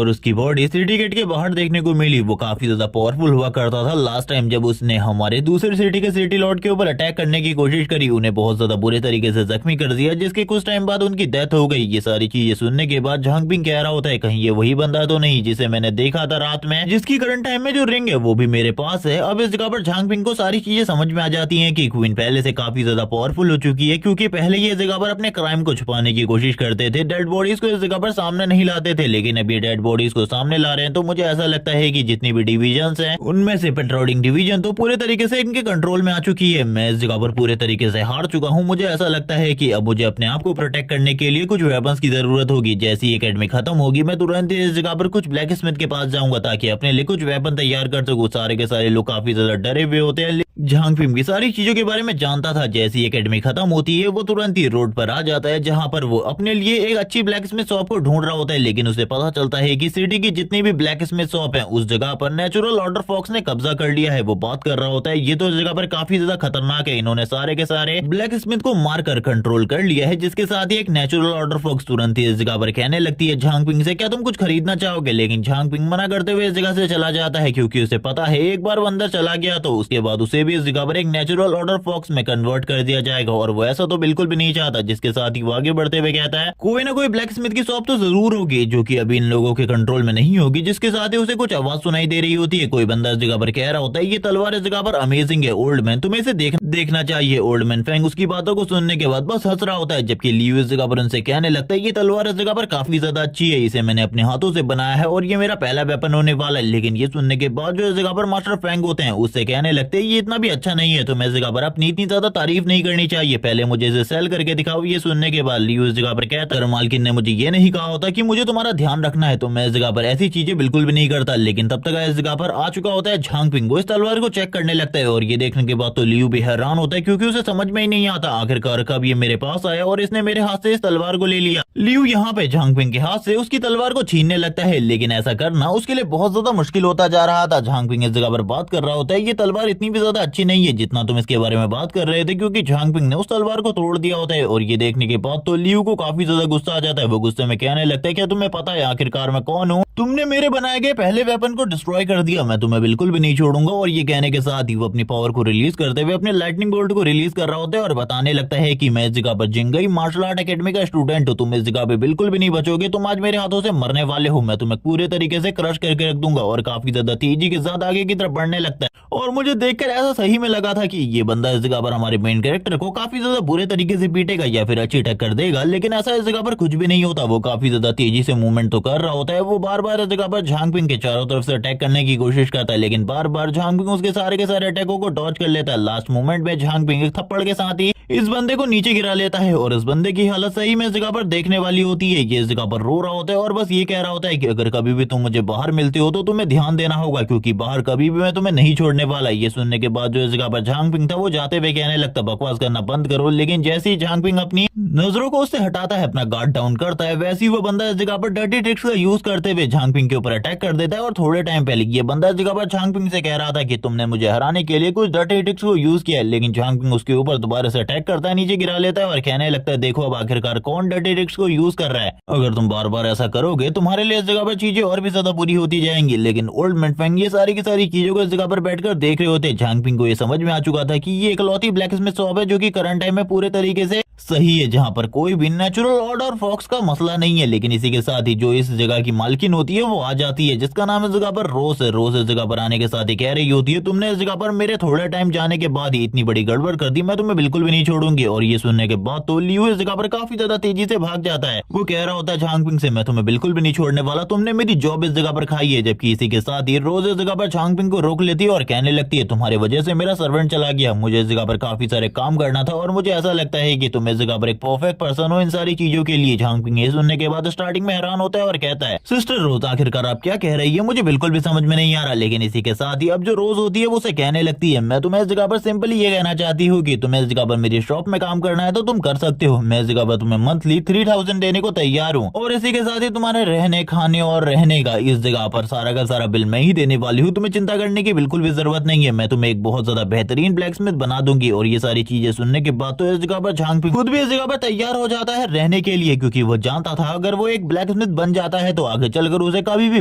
उसकी बॉडी सिटी गेट के बाहर देखने को मिली। वो काफी ज्यादा पावरफुल हुआ करता था। लास्ट टाइम जब उसने हमारे दूसरे सिटी के सिटी लॉर्ड के ऊपर अटैक करने की कोशिश करी, उन्हें बहुत ज्यादा बुरे तरीके से जख्मी कर दिया, जिसके कुछ टाइम बाद उनकी डेथ हो गई। ये सारी चीजें सुनने के बाद झांग पिंग कह रहा होता है कहीं ये वही बंदा तो नहीं जिसे मैंने देखा था रात में, जिसकी करंट टाइम में जो रिंग है वो भी मेरे पास है। अब इस जगह पर झांग पिंग को सारी चीजें समझ में आ जाती हैं कि क्वीन पहले से काफी ज्यादा पावरफुल हो चुकी है, क्योंकि पहले ये जगह पर अपने क्राइम को छुपाने की कोशिश करते थे, डेड बॉडीज को इस जगह पर सामने नहीं लाते थे, लेकिन अभी डेड बॉडीज को सामने ला रहे हैं। तो मुझे ऐसा लगता है कि जितनी भी डिविजन है उनमें से पेट्रोलिंग डिवीजन तो पूरे तरीके से इनके कंट्रोल में आ चुकी है। मैं इस जगह पर पूरे तरीके से हार चुका हूँ। मुझे ऐसा लगता है कि अब मुझे अपने आप को प्रोटेक्ट करने के लिए कुछ वेपन्स की जरूरत होगी। जैसी एकेडमी खत्म होगी मैं तुरंत इस जगह पर कुछ ब्लैक स्मिथ के पास जाऊंगा ताकि अपने लिए कुछ वेपन तैयार कर सकूं। सारे के सारे लोग काफी ज्यादा डरे हुए होते हैं। झांग पिंग भी सारी चीजों के बारे में जानता था। जैसी एकेडमी खत्म होती है वो तुरंत ही रोड पर आ जाता है, जहां पर वो अपने लिए एक अच्छी ब्लैक स्मिथ शॉप को ढूंढ रहा होता है, लेकिन उसे पता चलता है कि सिटी की जितनी भी ब्लैक स्मिथ शॉप है उस जगह पर नेचुरल ऑर्डर फॉक्स ने कब्जा कर लिया है। वो बात कर रहा होता है ये तो इस जगह पर काफी ज्यादा खतरनाक है, इन्होंने सारे के सारे ब्लैक स्मिथ को मारकर कंट्रोल कर लिया है। जिसके साथ ही एक नेचुरल ऑर्डर फॉक्स तुरंत ही इस जगह पर कहने लगती है झांग पिंग से क्या तुम कुछ खरीदना चाहोगे, लेकिन झांग पिंग मना करते हुए इस जगह से चला जाता है, क्योंकि उसे पता है एक बार वो अंदर चला गया तो उसके बाद उसे भी इस जगह पर एक नेचुरल ऑर्डर फॉक्स में कन्वर्ट कर दिया जाएगा, और वो ऐसा तो बिल्कुल भी नहीं चाहता। जिसके साथ ही वो आगे बढ़ते हुए कहता है कोई ना कोई ब्लैक स्मिथ की शॉप तो जरूर होगी जो कि अभी इन लोगों के कंट्रोल में नहीं होगी। जिसके साथ ही उसे कुछ आवाज सुनाई दे रही होती है। कोई बंदा इस जगह पर कह रहा होता है ये तलवार इस जगह पर अमेजिंग है ओल्ड मैन, तुम्हें इसे देखना चाहिए। ओल्ड मैन फैंग उसकी बातों को सुनने के बाद बस हंस रहा होता है, जबकि लियू इस जगह पर उनसे कहने लगता है ये तलवार इस जगह पर काफी ज्यादा अच्छी है, इसे मैंने अपने हाथों से बनाया है और ये मेरा पहला वेपन होने वाला है। लेकिन ये सुनने के बाद जो इस जगह पर मास्टर फैंग होते हैं उससे कहने लगते हैं ये इतना भी अच्छा नहीं है, तो मैं इस जगह पर अपनी इतनी ज्यादा तारीफ नहीं करनी चाहिए, पहले मुझे इसे सेल करके दिखाओ। ये सुनने के बाद लियू इस जगह पर कहता है मालकिन ने मुझे ये नहीं कहा होता कि मुझे तुम्हारा ध्यान रखना है, तो मैं इस जगह पर ऐसी चीजें बिल्कुल भी नहीं करता। लेकिन तब तक इस जगह पर आ चुका होता है झांग पिंग। वो इस तलवार को चेक करने लगता है और ये देखने के बाद तो लियू भी हैरान होता है, क्योंकि उसे समझ में ही नहीं आता आखिरकार कब ये मेरे पास आया और इसने मेरे हाथ से इस तलवार को ले लिया। लियू यहाँ पे झांग पिंग के हाथ से उसकी तलवार को छीनने लगता है, लेकिन ऐसा करना उसके लिए बहुत ज्यादा मुश्किल होता जा रहा था। झांग पिंग इस जगह पर बात कर रहा होता है ये तलवार इतनी भी ज्यादा अच्छी नहीं है जितना तुम इसके बारे में बात कर रहे थे, क्योंकि झांग पिंग ने उस तलवार को तोड़ दिया होता है। और ये देखने के बाद तो लियू को काफी ज्यादा गुस्सा आ जाता है। वो गुस्से में कहने लगता है क्या तुम्हें पता है आखिरकार मैं कौन हूँ, तुमने मेरे बनाए गए पहले वेपन को डिस्ट्रॉय कर दिया, मैं तुम्हें बिल्कुल भी नहीं छोड़ूंगा। और ये कहने के साथ ही वो अपनी पावर को रिलीज करते हुए अपने लाइटनिंग बोल्ट को रिलीज कर रहा होता है और बताने लगता है कि मैं इस जगह पर जिंगई मार्शल आर्ट एकेडमी का स्टूडेंट हूँ, तुम इस जगह पे बिल्कुल भी नहीं बचोगे, तुम आज मेरे हाथों से मरने वाले हो, मैं तुम्हें पूरे तरीके से क्रश करके रख दूंगा। और काफी ज्यादा तेजी के साथ आगे की तरफ बढ़ने लगता है और मुझे देखकर ऐसा सही में लगा था कि ये बंदा इस जगह पर हमारे मेन कैरेक्टर को काफी ज्यादा बुरे तरीके से पीटेगा या फिर अच्छी टक्कर देगा, लेकिन ऐसा इस जगह पर कुछ भी नहीं होता। वो काफी ज्यादा तेजी से मूवमेंट तो कर रहा होता है। वो बार बार इस जगह पर झांग पिंग के चारों तरफ से अटैक करने की कोशिश करता है, लेकिन बार बार झांग पिंग उसके सारे के सारे अटैकों को डॉज कर लेता है। लास्ट मोमेंट में झांग पिंग एक थप्पड़ के साथ ही इस बंदे को नीचे गिरा लेता है और इस बंदे की हालत सही में इस जगह पर देखने वाली होती है। ये इस जगह पर रो रहा होता है और बस ये कह रहा होता है कि अगर कभी भी तुम मुझे बाहर मिलते हो तो तुम्हें ध्यान देना होगा, क्योंकि बाहर कभी भी मैं तुम्हें नहीं छोड़ने वाला। ये सुनने के बाद जो इस जगह पर झांग पिंग था वो जाते हुए कहने लगता बकवास करना बंद करो। लेकिन जैसे ही झांग पिंग अपनी नजरों को उससे हटाता है, अपना गार्ड डाउन करता है, वैसे ही वो बंदा इस जगह पर डर्टी ट्रिक्स का यूज करते हुए झांग पिंग के ऊपर अटैक कर देता है। और थोड़े टाइम पहले ये बंदा इस जगह पर झांग पिंग से कह रहा था कि तुमने मुझे हराने के लिए कुछ डर्टी ट्रिक्स को यूज किया है, लेकिन झांग पिंग उसके ऊपर दोबारा से अटैक करता है, नीचे गिरा लेता है और कहने लगता है देखो अब आखिरकार कौन डर्टी ट्रिक्स को यूज कर रहा है। अगर तुम बार बार ऐसा करोगे तुम्हारे लिए इस जगह पर चीजें और भी ज्यादा बुरी होती जाएंगी। लेकिन ओल्ड मैनफेंग ये सारी की सारी चीजों को इस जगह पर बैठकर देख रहे होते। झांग पिंग को ये समझ में आ चुका था कि ये इकलौती ब्लैक स्मिथ शॉप है जो कि करंट टाइम में पूरे तरीके से सही है, जहां पर कोई भी नेचुरल ऑर्ड और फॉक्स का मसला नहीं है। लेकिन इसी के साथ ही जो इस जगह की मालकिन होती है वो आ जाती है, जिसका नाम इस जगह पर रोज है। रोज इस जगह पर आने के साथ ही कह रही होती है तुमने इस जगह पर मेरे थोड़े टाइम जाने के बाद ही इतनी बड़ी गड़बड़ कर दी, मैं तुम्हें बिल्कुल भी नहीं छोड़ूंगी। और ये सुनने के बाद तो लियो इस जगह पर काफी ज्यादा तेजी से भाग जाता है। वो कह रहा होता है झांग पिंग से मैं तुम्हें बिल्कुल भी नहीं छोड़ने वाला, तुमने मेरी जॉब इस जगह पर खाई है। जबकि इसी के साथ ही रोज इस जगह पर झांग पिंग को रोक लेती है और कहने लगती है तुम्हारी वजह से मेरा सर्वेंट चला गया, मुझे इस जगह पर काफी सारे काम करना था और मुझे ऐसा लगता है कि तुम इस जगह पर एक परफेक्ट पर्सन हो इन सारी चीजों के लिए। झांग पिंग ये सुनने के बाद स्टार्टिंग में हैरान होता है और कहता है सिस्टर रोज आखिरकार आप क्या कह रही है, मुझे बिल्कुल भी समझ में नहीं आ रहा। लेकिन इसी के साथ ही अब जो रोज होती है वो उसे कहने लगती है मैं तुम्हें इस जगह पर सिंपली ये कहना चाहती हूँ कि तुम्हें इस जगह पर मेरी शॉप में काम करना है तो तुम कर सकते हो, मैं इस जगह पर तुम्हें मंथली 3000 देने को तैयार हूँ। और इसी के साथ ही तुम्हारे रहने खाने और रहने का इस जगह पर सारा का सारा बिल मैं ही देने वाली हूँ, तुम्हें चिंता करने की बिल्कुल भी जरूरत नहीं है, मैं तुम्हें एक बहुत ज्यादा बेहतरीन ब्लैक स्मिथ बना दूंगी। और ये सारी चीजें सुनने के बाद तो इस जगह पर झांग पिंग खुद भी इस जगह पर तैयार हो जाता है रहने के लिए, क्योंकि वो जानता था अगर वो एक ब्लैक स्मिथ बन जाता है तो आगे चलकर उसे कभी भी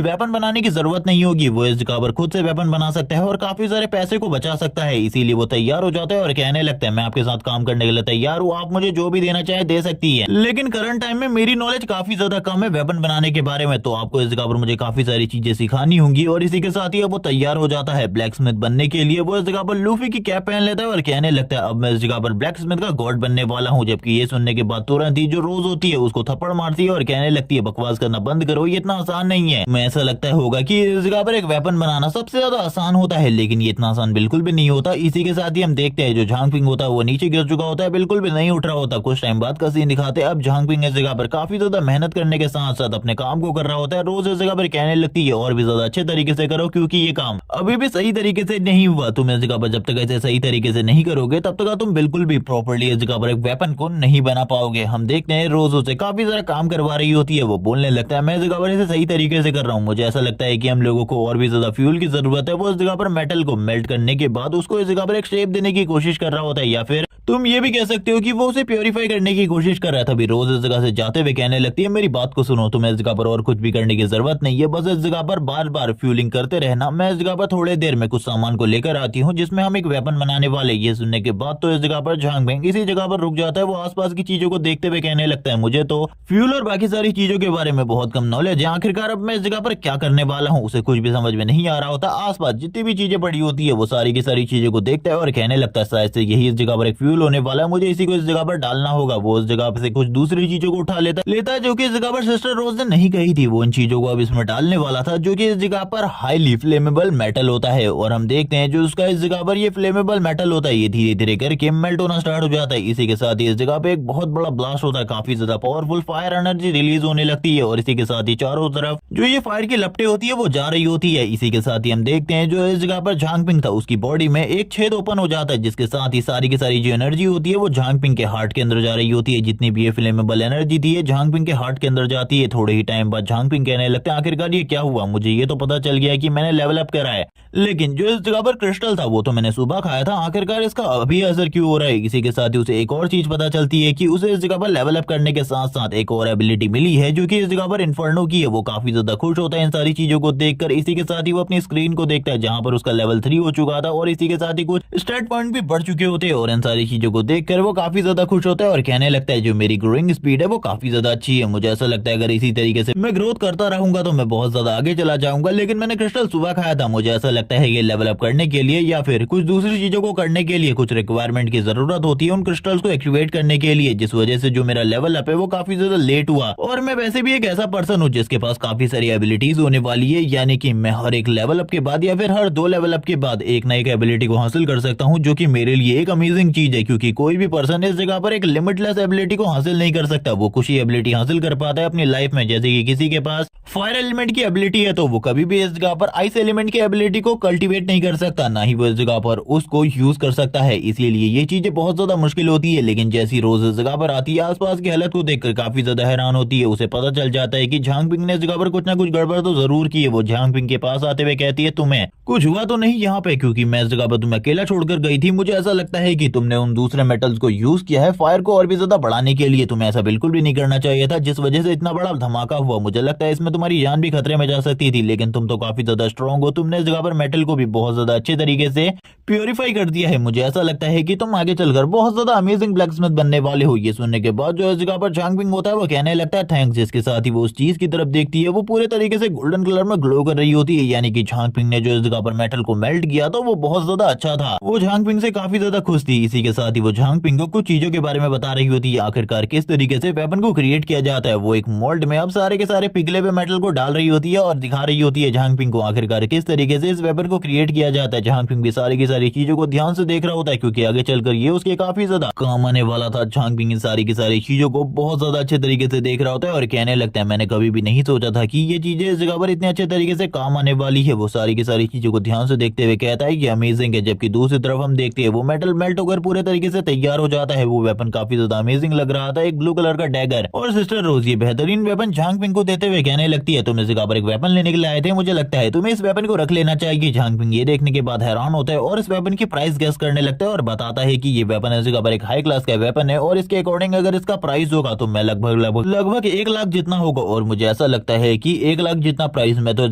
वेपन बनाने की जरूरत नहीं होगी, वो इस जगह पर खुद से वेपन बना सकता है और काफी सारे पैसे को बचा सकता है। इसीलिए वो तैयार हो जाता है और कहने लगता है मैं आपके साथ काम करने के लिए तैयार हूँ, आप मुझे जो भी देना चाहे दे सकती है, लेकिन करंट टाइम में मेरी नॉलेज काफी ज्यादा कम है वेपन बनाने के बारे में, तो आपको इस जगह पर मुझे काफी सारी चीजें सिखानी होंगी। और इसी के साथ ही अब वो तैयार हो जाता है ब्लैक स्मिथ बनने के लिए। वो इस जगह पर लूफी की कैप पहन लेता है और कहने लगता है अब मैं इस जगह पर ब्लैक स्मिथ का गॉड बनने वाला हूँ। जबकि ये सुनने के बाद तुरंत ही जो रोज होती है उसको थप्पड़ मारती है और कहने लगती है बकवास करना बंद करो, ये इतना आसान नहीं है। मैं ऐसा लगता होगा कि इस जगह पर एक वेपन बनाना सबसे ज्यादा आसान होता है, लेकिन ये इतना आसान बिल्कुल भी नहीं होता। इसी के साथ ही हम देखते हैं जो झांग पिंग होता है वो नीचे गिर चुका होता है, बिल्कुल भी नहीं उठ रहा होता। कुछ टाइम बाद का सीन दिखाते हैं अब झांग पिंग इस जगह पर काफी ज्यादा मेहनत करने के साथ साथ अपने काम को कर रहा होता है। रोज इस जगह पर कहने लगती है और भी ज्यादा अच्छे तरीके से करो क्योंकि ये काम अभी भी सही तरीके से नहीं हुआ, तुम इस जगह पर जब तक ऐसे सही तरीके से नहीं करोगे तब तक तुम बिल्कुल भी प्रॉपर्ली इस जगह पर एक वेपन को नहीं बना पाओगे। हम देखते हैं रोज उसे काफी सारा काम करवा रही होती है, वो बोलने लगता है मैं इस जगह पर इसे सही तरीके से कर रहा हूँ, मुझे ऐसा लगता है कि हम लोगों को और भी ज्यादा फ्यूल की जरूरत है। वो इस जगह पर मेटल को मेल्ट करने के बाद उसको इस जगह पर एक शेप देने की कोशिश कर रहा होता है, या फिर तुम ये भी कह सकते हो कि वो उसे प्योरीफाई करने की कोशिश कर रहा था। अभी रोज इस जगह से जाते हुए कहने लगती है मेरी बात को सुनो, तुम्हें इस जगह पर और कुछ भी करने की जरूरत नहीं है, बस इस जगह पर बार बार फ्यूलिंग करते रहना, मैं इस जगह पर थोड़ी देर में कुछ सामान को लेकर आती हूँ जिसमें हम एक वेपन बनाने वाले। ये सुनने के बाद तो इस जगह पर झांग पिंग इसी जगह पर रुक जाता है, वो आसपास की चीजों को देखते हुए कहने लगता है मुझे तो फ्यूल और बाकी सारी चीजों के बारे में बहुत कम नॉलेज है, आखिरकार अब मैं इस जगह पर क्या करने वाला हूँ उसे कुछ भी समझ में नहीं आ रहा होता। आसपास जितनी भी चीजें पड़ी होती है वो सारी की सारी चीजों को देखता है और कहने लगता है शायद से यही इस जगह पर एक फ्यूल होने वाला है, मुझे इसी को इस जगह पर डालना होगा। वो इस जगह से कुछ दूसरी चीजों को उठा लेता है जो कि इस जगह पर सिस्टर रोज ने नहीं कही थी, वो इन चीजों को अब इसमें डालने वाला था जो कि इस जगह पर हाईली फ्लेमेबल मेटल होता है। और हम देखते हैं जो उसका इस जगह पर ये फ्लेमेबल मेटल होता है ये धीरे धीरे करके मेल्ट होना स्टार्ट हो जाता है। इसी के साथ ही इस जगह पे एक बहुत बड़ा ब्लास्ट होता है, काफी ज्यादा पावरफुल फायर एनर्जी रिलीज होने लगती है और इसी के साथ ही चारों तरफ जो ये फायर की लपटें होती है वो जा रही होती है। इसी के साथ ही हम देखते हैं जो इस जगह पर झांग पिंग था उसकी बॉडी में एक छेद ओपन हो जाता है, जिसके साथ ही सारी की सारी जो एनर्जी होती है वो झांग पिंग के हार्ट के अंदर जा रही होती है। जितनी भी ये फ्लेमेबल एनर्जी थी झांग पिंग के हार्ट के अंदर जाती है। थोड़े ही टाइम बाद झांग पिंग कहने लगते हैं आखिरकार ये क्या हुआ, मुझे ये तो पता चल गया कि मैंने लेवल अप करा है, लेकिन जो इस जगह पर क्रिस्टल था वो तो मैंने सुबह खाया था, आखिरकार इसका अभी असर क्यों हो रहा है। इसी के साथ ही उसे एक और चीज पता चलती है कि उसे इस जगह पर लेवल अप करने के साथ साथ एक और एबिलिटी मिली है जो कि इस जगह पर इन्फर्नो की है। वो काफी ज्यादा खुश होता है इन सारी चीजों को देखकर। इसी के साथ ही वो अपनी स्क्रीन को देखता है जहां पर उसका लेवल 3 हो चुका था और इसी के साथ ही कुछ स्टेट पॉइंट भी बढ़ चुके होते हैं और इन सारी चीजों को देखकर वो काफी ज्यादा खुश होता है और कहने लगता है जो मेरी ग्रोइंग स्पीड है वो काफी ज्यादा अच्छी है, मुझे ऐसा लगता है अगर इसी तरीके से मैं ग्रोथ करता रहूंगा तो मैं बहुत ज्यादा आगे चला जाऊंगा। लेकिन मैंने क्रिस्टल सुबह खाया था, मुझे ऐसा लगता है ये लेवल अप करने के लिए या फिर कुछ दूसरी चीजों को करने के लिए कुछ रिक्वायरमेंट की जरूरत होती है उन क्रिस्टल्स को एक्टिवेट करने के लिए, जिस वजह से जो मेरा लेवल अप है वो काफी ज्यादा लेट हुआ। और मैं वैसे भी एक ऐसा पर्सन हूँ जिसके पास काफी सारी एबिलिटीज होने वाली है, यानी कि मैं हर एक लेवल अप के बाद या फिर हर 2 लेवल अप के बाद एक ना एक एबिलिटी को हासिल कर सकता हूँ, जो कि मेरे लिए एक अमेजिंग चीज है क्योंकि कोई भी पर्सन इस जगह पर एक लिमिटलेस एबिलिटी को हासिल नहीं कर सकता। वो कुछ ही एबिलिटी हासिल कर पाता है अपनी लाइफ में। जैसे कि किसी के पास फायर एलिमेंट की एबिलिटी है तो वो कभी भी इस जगह पर आइस एलिमेंट की एबिलिटी को कल्टीवेट नहीं कर सकता, ना ही वो इस जगह पर उसको यूज कर सकता है। इसीलिए ये चीजें बहुत ज्यादा मुश्किल होती है। लेकिन जैसी रोज इस जगह पर आती है, आसपास की हालत को देखकर काफी ज्यादा हैरान होती है। उसे पता चल जाता है कि झांग पिंग ने इस जगह पर कुछ ना कुछ गड़बड़ तो जरूर की है। वो झांग पिंग के पास आते हुए कहती है, तुम्हें कुछ हुआ तो नहीं यहाँ पे? क्योंकि मैं इस जगह पर तुम्हें अकेला छोड़कर गई थी। मुझे ऐसा लगता है कि तुमने उन दूसरे मेटल्स को यूज किया है फायर को और भी ज्यादा बढ़ाने के लिए। तुम्हें ऐसा बिल्कुल भी नहीं करना चाहिए था, जिस वजह से इतना बड़ा धमाका हुआ। मुझे लगता है इसमें तुम्हारी जान भी खतरे में जा सकती थी, लेकिन तुम तो काफी ज्यादा स्ट्रांग हो। तुमने इस जगह पर मेटल को भी बहुत ज्यादा अच्छे तरीके से प्योरीफाई कर दिया है। मुझे ऐसा लगता है कि तुम आगे चलकर बहुत ज्यादा अमेजिंग ब्लैकस्मिथ बनने वाले हो। ये सुनने के बाद जो इस जगह पर झांग पिंग होता है वो कहने लगता है थैंक्स। जिसके साथ ही वो उस चीज की तरफ देखती है, वो पूरे तरीके से गोल्डन कलर में ग्लो कर रही होती है। यानी कि झांग पिंग ने जो इस जगह पर मेटल को मेल्ट किया तो वो बहुत ज्यादा अच्छा था। वो झांग पिंग से काफी ज्यादा खुश थी। इसी के साथ ही वो झांग पिंग को कुछ चीजों के बारे में बता रही होती है, आखिरकार किस तरीके से वेपन को क्रिएट किया जाता है। वो एक मोल्ड में अब सारे के सारे पिघले हुए मेटल को डाल रही होती है और दिखा रही होती है झांग पिंग को आखिरकार किस तरीके से इस वेपन को क्रिएट किया जाता है। झांग पिंग भी सारी की सारी चीजों को ध्यान से देख रहा होता है, क्योंकि आगे चलकर ये उसके काफी ज्यादा काम आने वाला था। झांग पिंग इन सारी की सारी चीजों को बहुत ज्यादा अच्छे तरीके से देख रहा होता है और कहने लगता है, मैंने कभी भी नहीं सोचा था कि ये चीजें इस जगह पर इतने अच्छे तरीके से काम आने वाली है। वो सारी की सारी चीजों को ध्यान से देखते हुए कहता है कि अमेजिंग है। जबकि दूसरी तरफ हम देखते हैं वो मेटल मेल्ट होकर पूरे तरीके से तैयार हो जाता है। वो वेपन काफी ज्यादा अमेजिंग लग रहा था, एक ब्लू कलर का डैगर। और सिस्टर रोज ये बेहतरीन वेपन झांग पिंग को देते हुए कहने लगती है, तुम इस जगह पर एक वेपन लेने के लिए आए थे, मुझे लगता है तुम्हें इस वेपन को रख लेना चाहिए। झांग पिंग ये देखने के बाद हैरान होता है और इस वेपन की प्राइस गेस करने लगता है और बताता है कि ये वेपन इस जगह पर एक हाई क्लास का वेपन है और इसके अकॉर्डिंग अगर इसका प्राइस होगा तो मैं लगभग 1 लाख जितना होगा। और मुझे ऐसा लगता है कि 1 लाख जितना प्राइस मैं तो इस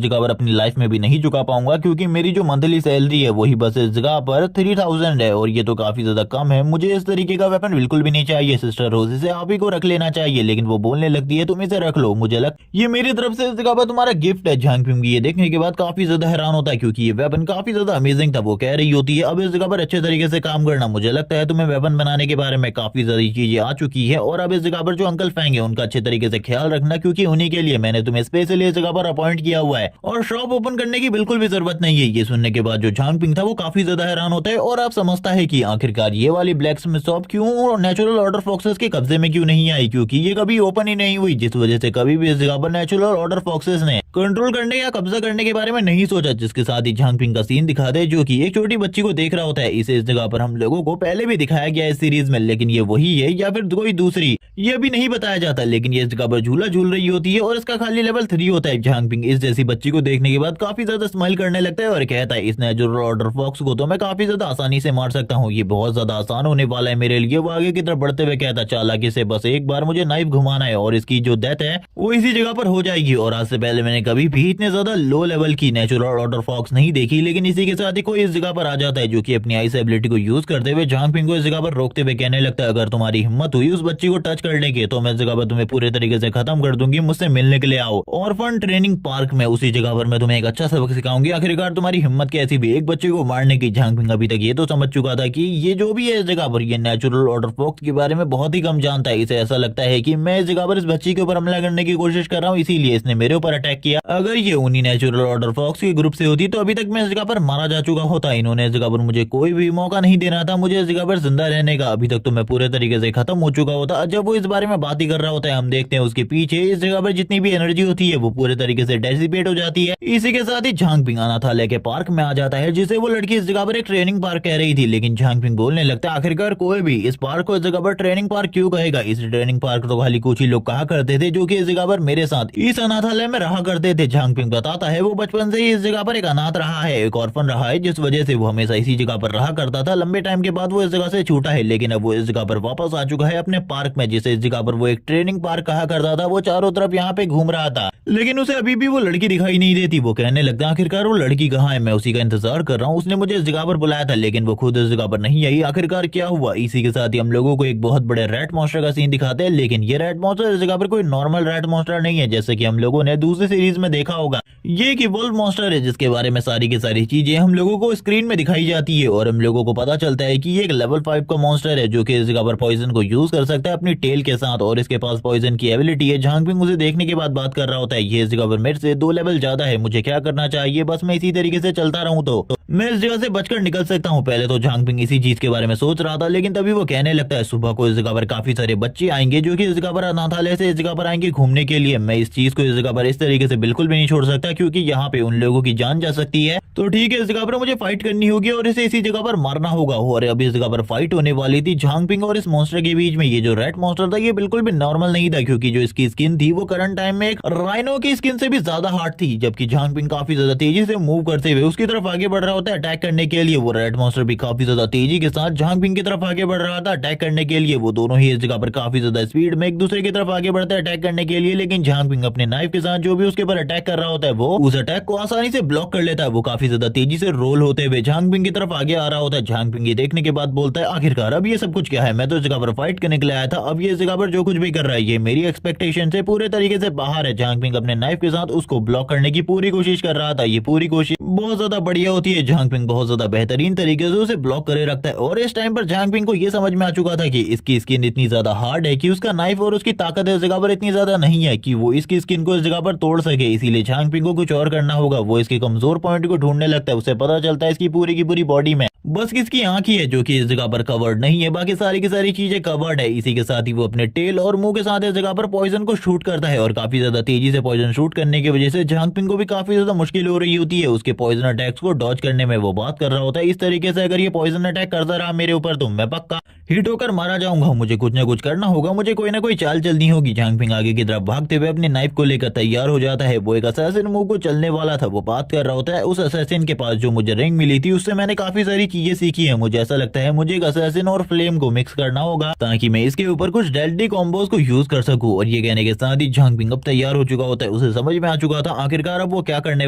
जगह पर अपनी लाइफ में भी नहीं चुका पाऊंगा, क्योंकि मेरी जो मंथली सैलरी है वही बस इस जगह पर 3000 है और ये तो काफी ज्यादा कम है। मुझे इस तरीके का वेपन बिल्कुल भी नहीं चाहिए सिस्टर रोज, इसे आप ही को रख लेना चाहिए। लेकिन वो बोलने लगती है, तुम इसे रख लो, मुझे ये मेरी तरफ से इस जगह पर तुम्हारा गिफ्ट है। झांग पिंग ये देखने के बाद काफी ज्यादा हैरान होता है, क्योंकि ये वेपन काफी ज्यादा अमेजिंग था। वो कह रही होती है, अब इस जगह पर अच्छे तरीके से काम करना। मुझे लगता है तुम्हें वेपन बनाने के बारे में काफी ज्यादा चीजें आ चुकी है और अब इस जगह पर जो अंकल फैंग है उनका अच्छे तरीके से ख्याल रखना, क्योंकि उन्हीं के लिए मैंने तुम्हें स्पेशली इस जगह पर अपॉइंट किया हुआ है और शॉप ओपन करने की बिल्कुल भी जरूरत नहीं है। ये सुनने के बाद जो झांग पिंग था वो काफी ज्यादा हैरान होता है और आप समझता है कि आखिरकार ये वाली ब्लैक स्मिथ शॉप क्यों नेचुरल ऑर्डर फॉक्सेस के कब्जे में क्यों नहीं आई, क्योंकि ये कभी ओपन ही नहीं हुई, जिस वजह से कभी भी इस जगह पर नेचुरल ऑर्डर फॉक्सेस ने कंट्रोल करने या कब्जा करने के बारे में नहीं सोचा। जिसके साथ ही झांग पिंग का सीन दिखा दे जो कि एक छोटी बच्ची को देख रहा होता है। इसे इस जगह पर हम लोगों को पहले भी दिखाया गया इस सीरीज में, लेकिन ये वही है या फिर कोई दूसरी ये भी नहीं बताया जाता। लेकिन ये इस जगह पर झूला झूल रही होती है और इसका खाली लेवल 3 होता है। झांग पिंग इस जैसी बच्ची को देखने के बाद काफी ज्यादा स्माइल करने लगता है और कहता है, इस नेचुरल ऑर्डर फॉक्स को तो मैं काफी ज्यादा आसानी से मार सकता हूँ, ये बहुत ज्यादा आसान होने वाला है मेरे लिए। वो आगे की तरफ बढ़ते हुए कहता, चालाकी से बस एक बार मुझे नाइफ घुमाना है और इसकी जो डेथ है वो इसी जगह पर हो जाएगी। और आज से पहले मैंने कभी भी इतने ज्यादा लो लेवल की नेचुरल ऑर्डर फॉक्स नहीं देखी। लेकिन इसी के साथ ही कोई इस जगह पर आ जाता है जो कि अपनी आइस एबिलिटी को यूज करते हुए झांग पिंग को इस जगह पर रोकते हुए कहने लगता है, अगर तुम्हारी हिम्मत हुई उस बच्ची को टच करने की तो मैं इस जगह पर तुम्हें पूरे तरीके से खत्म कर दूंगी। मुझसे मिलने के लिए आओ ऑर्फन ट्रेनिंग पार्क में, उसी जगह पर मैं तुम्हें एक अच्छा सबक सिखाऊंगी। आखिरकार तुम्हारी हिम्मत कैसी भी एक बच्चे को मारने की। झांग पिंग अभी तक ये तो समझ चुका था कि ये जो भी है इस जगह पर ये नेचुरल ऑर्डर फॉक्स के बारे में बहुत ही कम जानता है। इसे ऐसा लगता है कि मैं इस जगह पर इस बच्ची के ऊपर हमला करने की कोशिश कर रहा हूँ, इसीलिए इसने मेरे ऊपर अटैक किया। अगर ये उन्हीं नेचुरल ऑर्डर फॉक्स के ग्रुप से होती तो अभी तक मैं इस जगह पर मारा जा चुका होता। इन्होंने इस जगह पर मुझे कोई भी मौका नहीं देना था मुझे इस जगह पर जिंदा रहने का। अभी तक तो मैं पूरे तरीके से खत्म हो चुका होता। जब वो इस बारे में बात ही कर रहा होता है, हम देखते हैं उसके पीछे इस जगह पर जितनी भी एनर्जी होती है वो पूरे तरीके से डेसिपेट हो जाती है। इसी के साथ ही झांग पिंग अनाथालय के पार्क में आ जाता है, जिसे वो लड़की इस जगह पर एक ट्रेनिंग पार्क कह रही थी। लेकिन झांग पिंग बोलने लगता है, आखिरकार कोई भी इस पार्क को इस जगह पर ट्रेनिंग पार्क क्यों कहेगा? इस ट्रेनिंग पार्क तो खाली कुछ ही लोग कहा करते थे जो कि इस जगह पर मेरे साथ इस अनाथालय में रहा करते थे। झांग पिंग बताता है वो बचपन से ही इस जगह पर एक अनाथ रहा है, एक ऑर्फन रहा है, जिस वजह से वो हमेशा इसी जगह पर रहा करता था। लंबे टाइम के बाद वो इस जगह से छूटा है, लेकिन अब वो इस जगह पर वापस आ चुका है अपने पार्क में, जिसे इस जगह पर वो एक ट्रेनिंग पार्क कहा करता था। वो चारों तरफ यहाँ पे घूम रहा था, लेकिन उसे अभी भी वो लड़की दिखाई नहीं देती। वो कहने लगता, आखिरकार वो लड़की कहाँ है? मैं उसी का इंतजार कर रहा हूँ, उसने मुझे इस जगह पर बुलाया था लेकिन वो खुद इस जगह पर नहीं आई। आखिरकार क्या हुआ? इसी के साथ ही हम लोगों को एक बहुत बड़े रैट मॉन्स्टर का सीन दिखाते हैं, लेकिन ये रैट मॉन्स्टर इस जगह पर कोई नॉर्मल रैट मॉन्स्टर नहीं है, जैसे कि हम लोगों ने दूसरी सीरीज में देखा होगा। ये एक इवॉल्व मॉन्स्टर है जिसके बारे में सारी की सारी चीजें हम लोगों को स्क्रीन में दिखाई जाती है और हम लोगों को पता चलता है कि ये एक लेवल 5 का मॉन्स्टर है जो कि इस जगह पर पॉइजन को यूज कर सकता है अपनी टेल के साथ और इसके पास पॉइजन की एबिलिटी है। झांग पिंग उसे देखने के बाद बात कर रहा होता है, ये इस जगह पर मेरे से 2 लेवल ज्यादा है, मुझे क्या करना चाहिए? बस मैं इसी तरीके से चलता रहूं तो मैं इस जगह से बचकर निकल सकता हूँ। पहले तो झांग पिंग इसी चीज के बारे में सोच रहा था, लेकिन तभी वो कहने लगता है सुबह को इस जगह पर काफी सारे बच्चे आएंगे जो कि इस जगह पर अनाथालय से इस जगह पर आएंगे घूमने के लिए। मैं इस चीज को इस जगह पर इस तरीके से बिल्कुल भी नहीं छोड़ सकता, क्योंकि यहाँ पे उन लोगों की जान जा सकती है। तो ठीक है, इस जगह पर मुझे फाइट करनी होगी और इसे इसी जगह पर मारना होगा। और अभी इस जगह पर फाइट होने वाली थी झांग पिंग और इस मॉन्स्टर के बीच में। ये जो रेड मॉन्स्टर था ये बिल्कुल भी नॉर्मल नहीं था, क्योंकि जो इसकी स्किन थी वो करंट टाइम में एक राइनो की स्किन से भी ज्यादा हार्ड थी। जबकि झांग पिंग काफी ज्यादा तेजी से मूव करते हुए उसकी तरफ आगे बढ़ रहा होता है अटैक करने के लिए। वो रेड मॉन्स्टर भी काफी ज्यादा तेजी के साथ झांग पिंग की तरफ आगे बढ़ रहा था अटैक करने के लिए। वो दोनों ही इस जगह पर काफी ज्यादा स्पीड में एक दूसरे की तरफ आगे बढ़ते हैं अटैक करने के लिए, लेकिन झांग पिंग अपने नाइफ के साथ जो भी उसके ऊपर अटैक कर रहा होता है वो उस अटैक को आसानी से ब्लॉक कर लेता है। वो काफी ज्यादा तेजी से रोल होते हुए झांग पिंग की तरफ आगे आ रहा होता है। झांग पिंग ये देखने के बाद बोलता है आखिरकार अब ये सब कुछ क्या है, मैं तो इस जगह पर फाइट करने के लिए आया था, अब ये इस जगह पर जो कुछ भी कर रहा है ये मेरी एक्सपेक्टेशन से पूरे तरीके से बाहर है। झांग पिंग अपने नाइफ के साथ उसको ब्लॉक करने की पूरी कोशिश कर रहा था। ये पूरी कोशिश बहुत ज्यादा बढ़िया होती है, झांग पिंग बहुत ज्यादा बेहतरीन तरीके से उसे ब्लॉक करे रखता है। और इस टाइम पर झांग पिंग को ये समझ में आ चुका था कि इसकी स्किन इतनी ज्यादा हार्ड है कि उसका नाइफ और उसकी ताकत इस जगह पर इतनी ज्यादा नहीं है कि वो इसकी स्किन को इस जगह पर तोड़ सके। इसीलिए झांग पिंग को कुछ और करना होगा। वो इसके कमजोर पॉइंट को ढूंढने लगता है। उसे पता चलता है इसकी पूरी की पूरी बॉडी में बस किसकी आंख ही है जो कि इस जगह पर कवर्ड नहीं है, बाकी सारी की सारी चीजें कवर्ड है। इसी के साथ ही वो अपने टेल और मुंह के साथ इस जगह पर पॉइजन को शूट करता है और काफी ज्यादा तेजी से पॉइजन शूट करने की वजह से झांग पिंग को भी काफी ज्यादा मुश्किल हो रही होती है। उसके पॉइजन अटैक्स को डॉज करने में वो बात कर रहा होता है इस तरीके से अगर ये पॉइजन अटैक करता रहा मेरे ऊपर तो मैं पक्का हिट होकर मारा जाऊंगा। मुझे कुछ ना कुछ करना होगा, मुझे कोई ना कोई चाल चलनी होगी। झांग पिंग आगे की तरफ भागते हुए अपने नाइफ को लेकर तैयार हो जाता है। वो एक असैसिन मूव को चलने वाला था। वो बात कर रहा होता है उस असैसिन के पास जो मुझे रिंग मिली थी उससे मैंने काफी सारी चीजें सीखी है। मुझे ऐसा लगता है मुझे एक असैसिन और फ्लेम को मिक्स करना होगा ताकि मैं इसके ऊपर कुछ डेडली कॉम्बोज को यूज कर सकूं। और ये कहने के साथ ही झांग पिंग अब तैयार हो चुका होता है। उसे समझ में आ चुका था आखिरकार अब वो क्या करने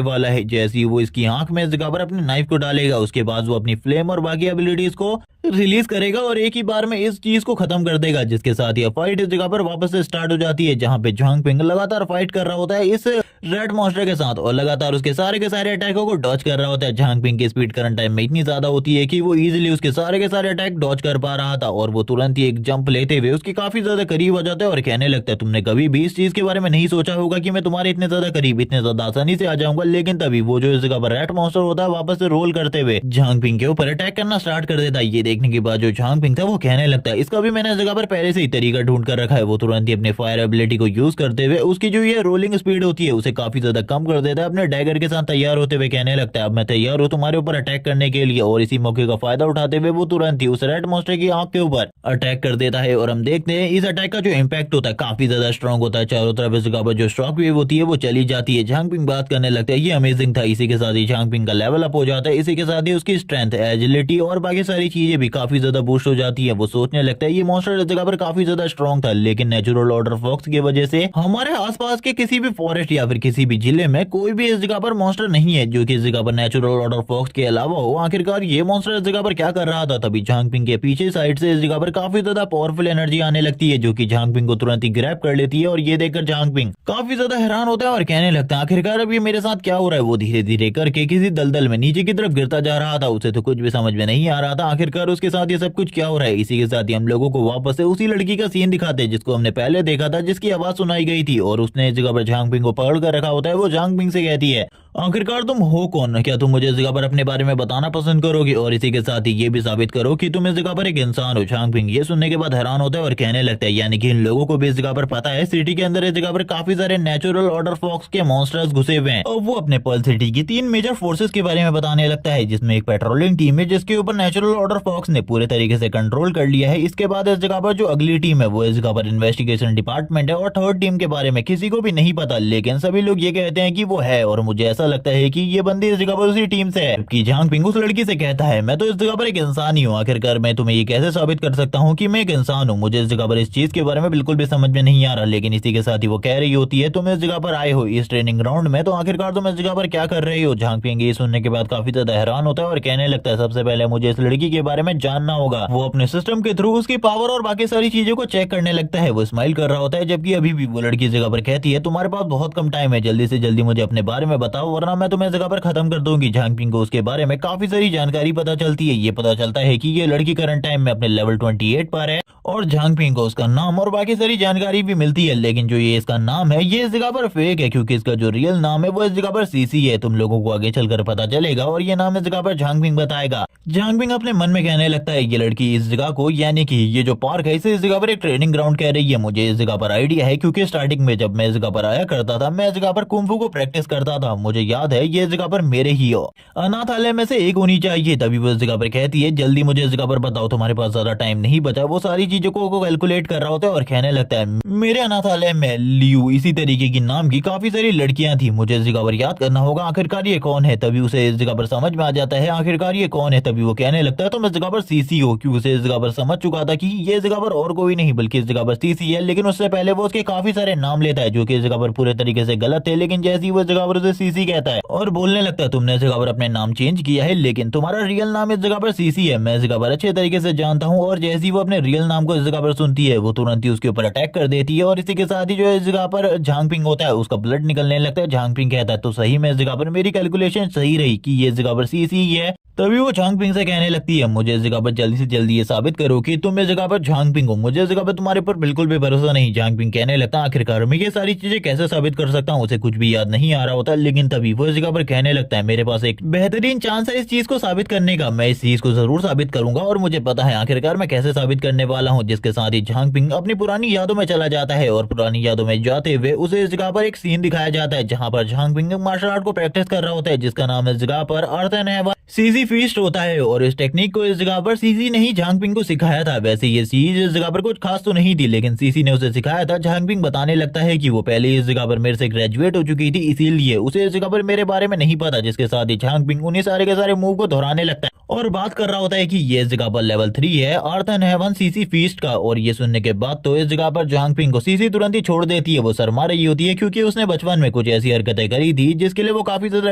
वाला है। जैसे ही वो इसकी आंख में इस जगह पर अपने नाइफ को डालेगा उसके बाद वो अपनी फ्लेम और बाकी एबिलिटीज को रिलीज करेगा और एक ही बार में इस चीज को खत्म कर देगा, जिसके साथ ये फाइट इस जगह पर वापस से स्टार्ट हो जाती है, जहां पे झांग पिंग लगातार फाइट कर रहा होता है इस रेड मॉन्स्टर के साथ और लगातार उसके सारे के सारे अटैकों को डॉज कर रहा होता है। झांग पिंग की स्पीड करंट टाइम में इतनी ज्यादा होती है कि वो इजीली उसके सारे के सारे अटैक डॉज कर पा रहा था और वो तुरंत ही एक जंप लेते हुए उसके काफी ज्यादा करीब हो जाता है और कहने लगता है तुमने कभी भी इस चीज के बारे में नहीं सोचा होगा कि मैं तुम्हारे इतने ज्यादा करीब इतने ज्यादा आसानी से आ जाऊंगा। लेकिन तभी वो जो इस जगह पर रेड मॉन्स्टर होता है वापस से रोल करते हुए झांग पिंग के ऊपर अटैक करना स्टार्ट कर देता है। ये देखने के बाद जो झांग पिंग था वो कहने लगता है इसका भी मैंने इस जगह पर पहले से ही तरीका ढूंढ कर रखा है। वो तुरंत ही अपने फायर एबिलिटी को यूज करते हुए उसकी जो ये रोलिंग स्पीड होती है उसे काफी ज्यादा कम कर देता है। अपने डैगर के साथ तैयार होते हुए कहने लगता है अब मैं तैयार हूँ तुम्हारे ऊपर अटैक करने के लिए। और इसी मौके का फायदा उठाते हुए वो तुरंत ही उस रेड मॉन्स्टर की आंख के ऊपर अटैक कर देता है। और हम देखते हैं इस अटैक का जो इम्पैक्ट होता है काफी ज्यादा स्ट्रॉन्ग होता है। चारों तरफ इस जगह पर जो शॉक वेव होती है वो चली जाती है। झांग पिंग बात करने लगता है ये अमेजिंग था। इसी के साथ ही झांग पिंग का लेवल अप हो जाता है। इसी के साथ ही उसकी स्ट्रेंथ एजिलिटी और बाकी सारी चीजें भी काफी ज्यादा बूस्ट हो जाती है। वो सोचने लगता है ये मॉन्स्टर इस जगह पर काफी ज्यादा स्ट्रॉन्ग था, लेकिन नेचुरल ऑर्डर फॉक्स की वजह से हमारे आसपास के किसी भी फॉरेस्ट या फिर किसी भी जिले में कोई भी इस जगह पर मॉन्स्टर नहीं है जो कि इस जगह पर नेचुरल ऑर्डर फॉक्स के अलावा हो। आखिरकार ये मॉन्स्टर इस जगह पर क्या कर रहा था। तभी झांग पिंग के पीछे साइड से इस जगह पर काफी ज्यादा पावरफुल एनर्जी आने लगती है जो कि झांग पिंग को तुरंत ही ग्रैब कर लेती है। और ये देखकर झांग पिंग काफी ज्यादा हैरान होता है और कहने लगता है आखिरकार अब ये मेरे साथ क्या हो रहा है। वो धीरे धीरे करके किसी दलदल में नीचे की तरफ गिरता जा रहा था। उसे तो कुछ भी समझ में नहीं आ रहा था आखिरकार उसके साथ ये सब कुछ क्या हो रहा है। इसी के साथ ही हम लोगों को वापस से उसी लड़की का सीन दिखाते हैं जिसको हमने पहले देखा था, जिसकी आवाज सुनाई गई थी और उसने इस जगह पर झांग पिंग को पकड़ कर रखा होता है। वो झांग पिंग से कहती है आखिरकार तुम हो कौन, क्या तुम मुझे इस जगह पर अपने बारे में बताना पसंद करोगे और इसी के साथ ही ये भी साबित करो कि तुम इस जगह पर एक इंसान हो। झांग पिंग ये सुनने के बाद हैरान होता है और कहने लगता है यानी कि इन लोगों को भी इस जगह पर पता है सिटी के अंदर इस जगह पर काफी सारे नेचुरल ऑर्डर फॉक्स के मॉन्स्टर्स घुसे हुए हैं। और वो अपने पर्ल सिटी की 3 मेजर फोर्सेस के बारे में बताने लगता है, जिसमें एक पेट्रोलिंग टीम है जिसके ऊपर नेचुरल ऑर्डर फॉक्स ने पूरे तरीके से कंट्रोल कर लिया है। इसके बाद इस जगह पर जो अगली टीम है वो इस जगह पर इन्वेस्टिगेशन डिपार्टमेंट है और थर्ड टीम के बारे में किसी को भी नहीं पता, लेकिन सभी लोग ये कहते हैं कि वो है। और मुझे ऐसा लगता है कि ये बंदी इस जगह पर उसी टीम से है। जबकि झांग पिंग उस लड़की से कहता है मैं तो इस जगह पर एक इंसान ही हूँ, आखिरकार मैं तुम्हें ये कैसे साबित कर सकता हूँ कि मैं एक इंसान हूँ। मुझे इस जगह पर इस चीज के बारे में बिल्कुल भी समझ में नहीं आ रहा। लेकिन इसी के साथ ही वो कह रही होती है तुम इस जगह पर आए हो इस ट्रेनिंग ग्राउंड में, तो आखिरकार तुम इस जगह पर क्या कर रही हो। झांग पिंग ये सुनने के बाद काफी ज्यादा हैरान होता है और कहने लगता है सबसे पहले मुझे इस लड़की के बारे में जानना होगा। वो अपने सिस्टम के थ्रू उसकी पावर और बाकी सारी चीजों को चेक करने लगता है। वो स्माइल कर रहा होता है जबकि अभी भी वो लड़की इस जगह पर कहती है तुम्हारे पास बहुत कम टाइम है, जल्दी से जल्दी मुझे अपने बारे में बताओ वरना मैं तुम्हें इस जगह पर खत्म कर दूंगी। झांग पिंग को उसके बारे में काफी सारी जानकारी पता चलती है। ये पता चलता है कि ये लड़की करंट टाइम में अपने लेवल 28 पर है और झांगपिंग को उसका नाम और बाकी सारी जानकारी भी मिलती है। लेकिन जो ये इसका नाम है ये इस जगह पर फेक है, क्योंकि इसका जो रियल नाम है वो इस जगह पर सीसी है। तुम लोगों को आगे चलकर पता चलेगा और ये नाम इस जगह पर झांगपिंग बताएगा। झांगपिंग अपने मन में कहने लगता है ये लड़की इस जगह को, यानी कि ये जो पार्क है इसे इस जगह पर एक ट्रेनिंग ग्राउंड कह रही है। मुझे इस जगह पर आइडिया है, क्योंकि स्टार्टिंग में जब मैं इस जगह पर आया करता था मैं इस जगह पर कुंफू को प्रैक्टिस करता था। मुझे याद है ये इस जगह पर मेरे ही हो अनाथालय में से एक होनी चाहिए। तभी वो इस जगह पर कहती है जल्दी मुझे इस जगह पर बताओ, तुम्हारे पास ज्यादा टाइम नहीं बचा। वो सारी चीजों को कैलकुलेट कर रहा होता है और कहने लगता है मेरे अनाथालय में लियू इसी तरीके की नाम की काफी सारी लड़कियां थी, मुझे इस जगह पर याद करना होगा आखिरकार ये कौन है। तभी उसे इस जगह पर समझ में आ जाता है आखिरकार ये कौन है। तभी वो कहने लगता है तुम इस जगह पर सीसी हो, क्योंकि उसे इस जगह पर समझ चुका था कि ये जगह पर और कोई नहीं बल्कि इस जगह पर सीसी है। लेकिन उससे पहले वो उसके काफी सारे नाम लेता है जो कि इस जगह पर पूरे तरीके से गलत है। लेकिन जैसे ही वो इस जगह पर उसे सीसी कहता है और बोलने लगता है तुमने इस जगह पर अपने नाम चेंज किया है, लेकिन तुम्हारा रियल नाम इस जगह पर सीसी है, मैं इस जगह पर अच्छे तरीके से जानता हूँ। और जैसे ही वो अपने रियल नाम को इस जगह पर सुनती है वो तुरंत ही उसके ऊपर अटैक कर देती है और इसी के साथ ही जो इस जगह पर झांगपिंग होता है उसका ब्लड निकलने लगता है। झांगपिंग कहता है तो सही में इस जगह पर मेरी कैलकुलेशन सही रही कि ये इस जगह पर सीसी ही है। तभी वो झांगपिंग से कहने लगती है मुझे इस जगह पर जल्दी से जल्दी ये साबित करो कि तुम इस जगह पर झांगपिंग हो, मुझे इस जगह पर तुम्हारे पर बिल्कुल भी भरोसा नहीं। झांगपिंग कहने लगता आखिरकार मैं ये सारी चीजें कैसे साबित कर सकता हूँ, उसे कुछ भी याद नहीं आ रहा होता। लेकिन तभी वो इस जगह पर कहने लगता है मेरे पास एक बेहतरीन चांस है इस चीज को साबित करने का, मैं इस चीज को जरूर साबित करूंगा और मुझे पता है आखिरकार मैं कैसे साबित करने वाला हूँ। जिसके साथ ही झांगपिंग अपनी पुरानी यादों में चला जाता है और पुरानी यादों में जाते हुए उसे इस जगह पर एक सीन दिखाया जाता है जहाँ पर झांगपिंग मार्शल आर्ट को प्रैक्टिस कर रहा होता है, जिसका नाम इस जगह पर अर्थन है सीजी फीस्ट होता है। और इस टेक्निक को इस जगह पर सीसी ने ही झांगपिंग को सिखाया था। वैसे ये चीज इस जगह पर कुछ खास तो नहीं थी, लेकिन सीसी ने उसे सिखाया था। झांगपिंग बताने लगता है कि वो पहले इस जगह पर मेरे से ग्रेजुएट हो चुकी थी, इसीलिए उसे इस जगह पर मेरे बारे में नहीं पता। जिसके साथ ही झांगपिंग उन्हीं सारे के सारे मूव को दोहराने लगता है और बात कर रहा होता है कि ये इस जगह पर लेवल 3 है अर्थन हेवन सीसी फीस्ट का। और ये सुनने के बाद तो इस जगह पर झांगपिंग को सीसी तुरंत ही छोड़ देती है। वो शर्मा रही होती है क्योंकि उसने बचपन में कुछ ऐसी हरकतें करी थी जिसके लिए वो काफी ज्यादा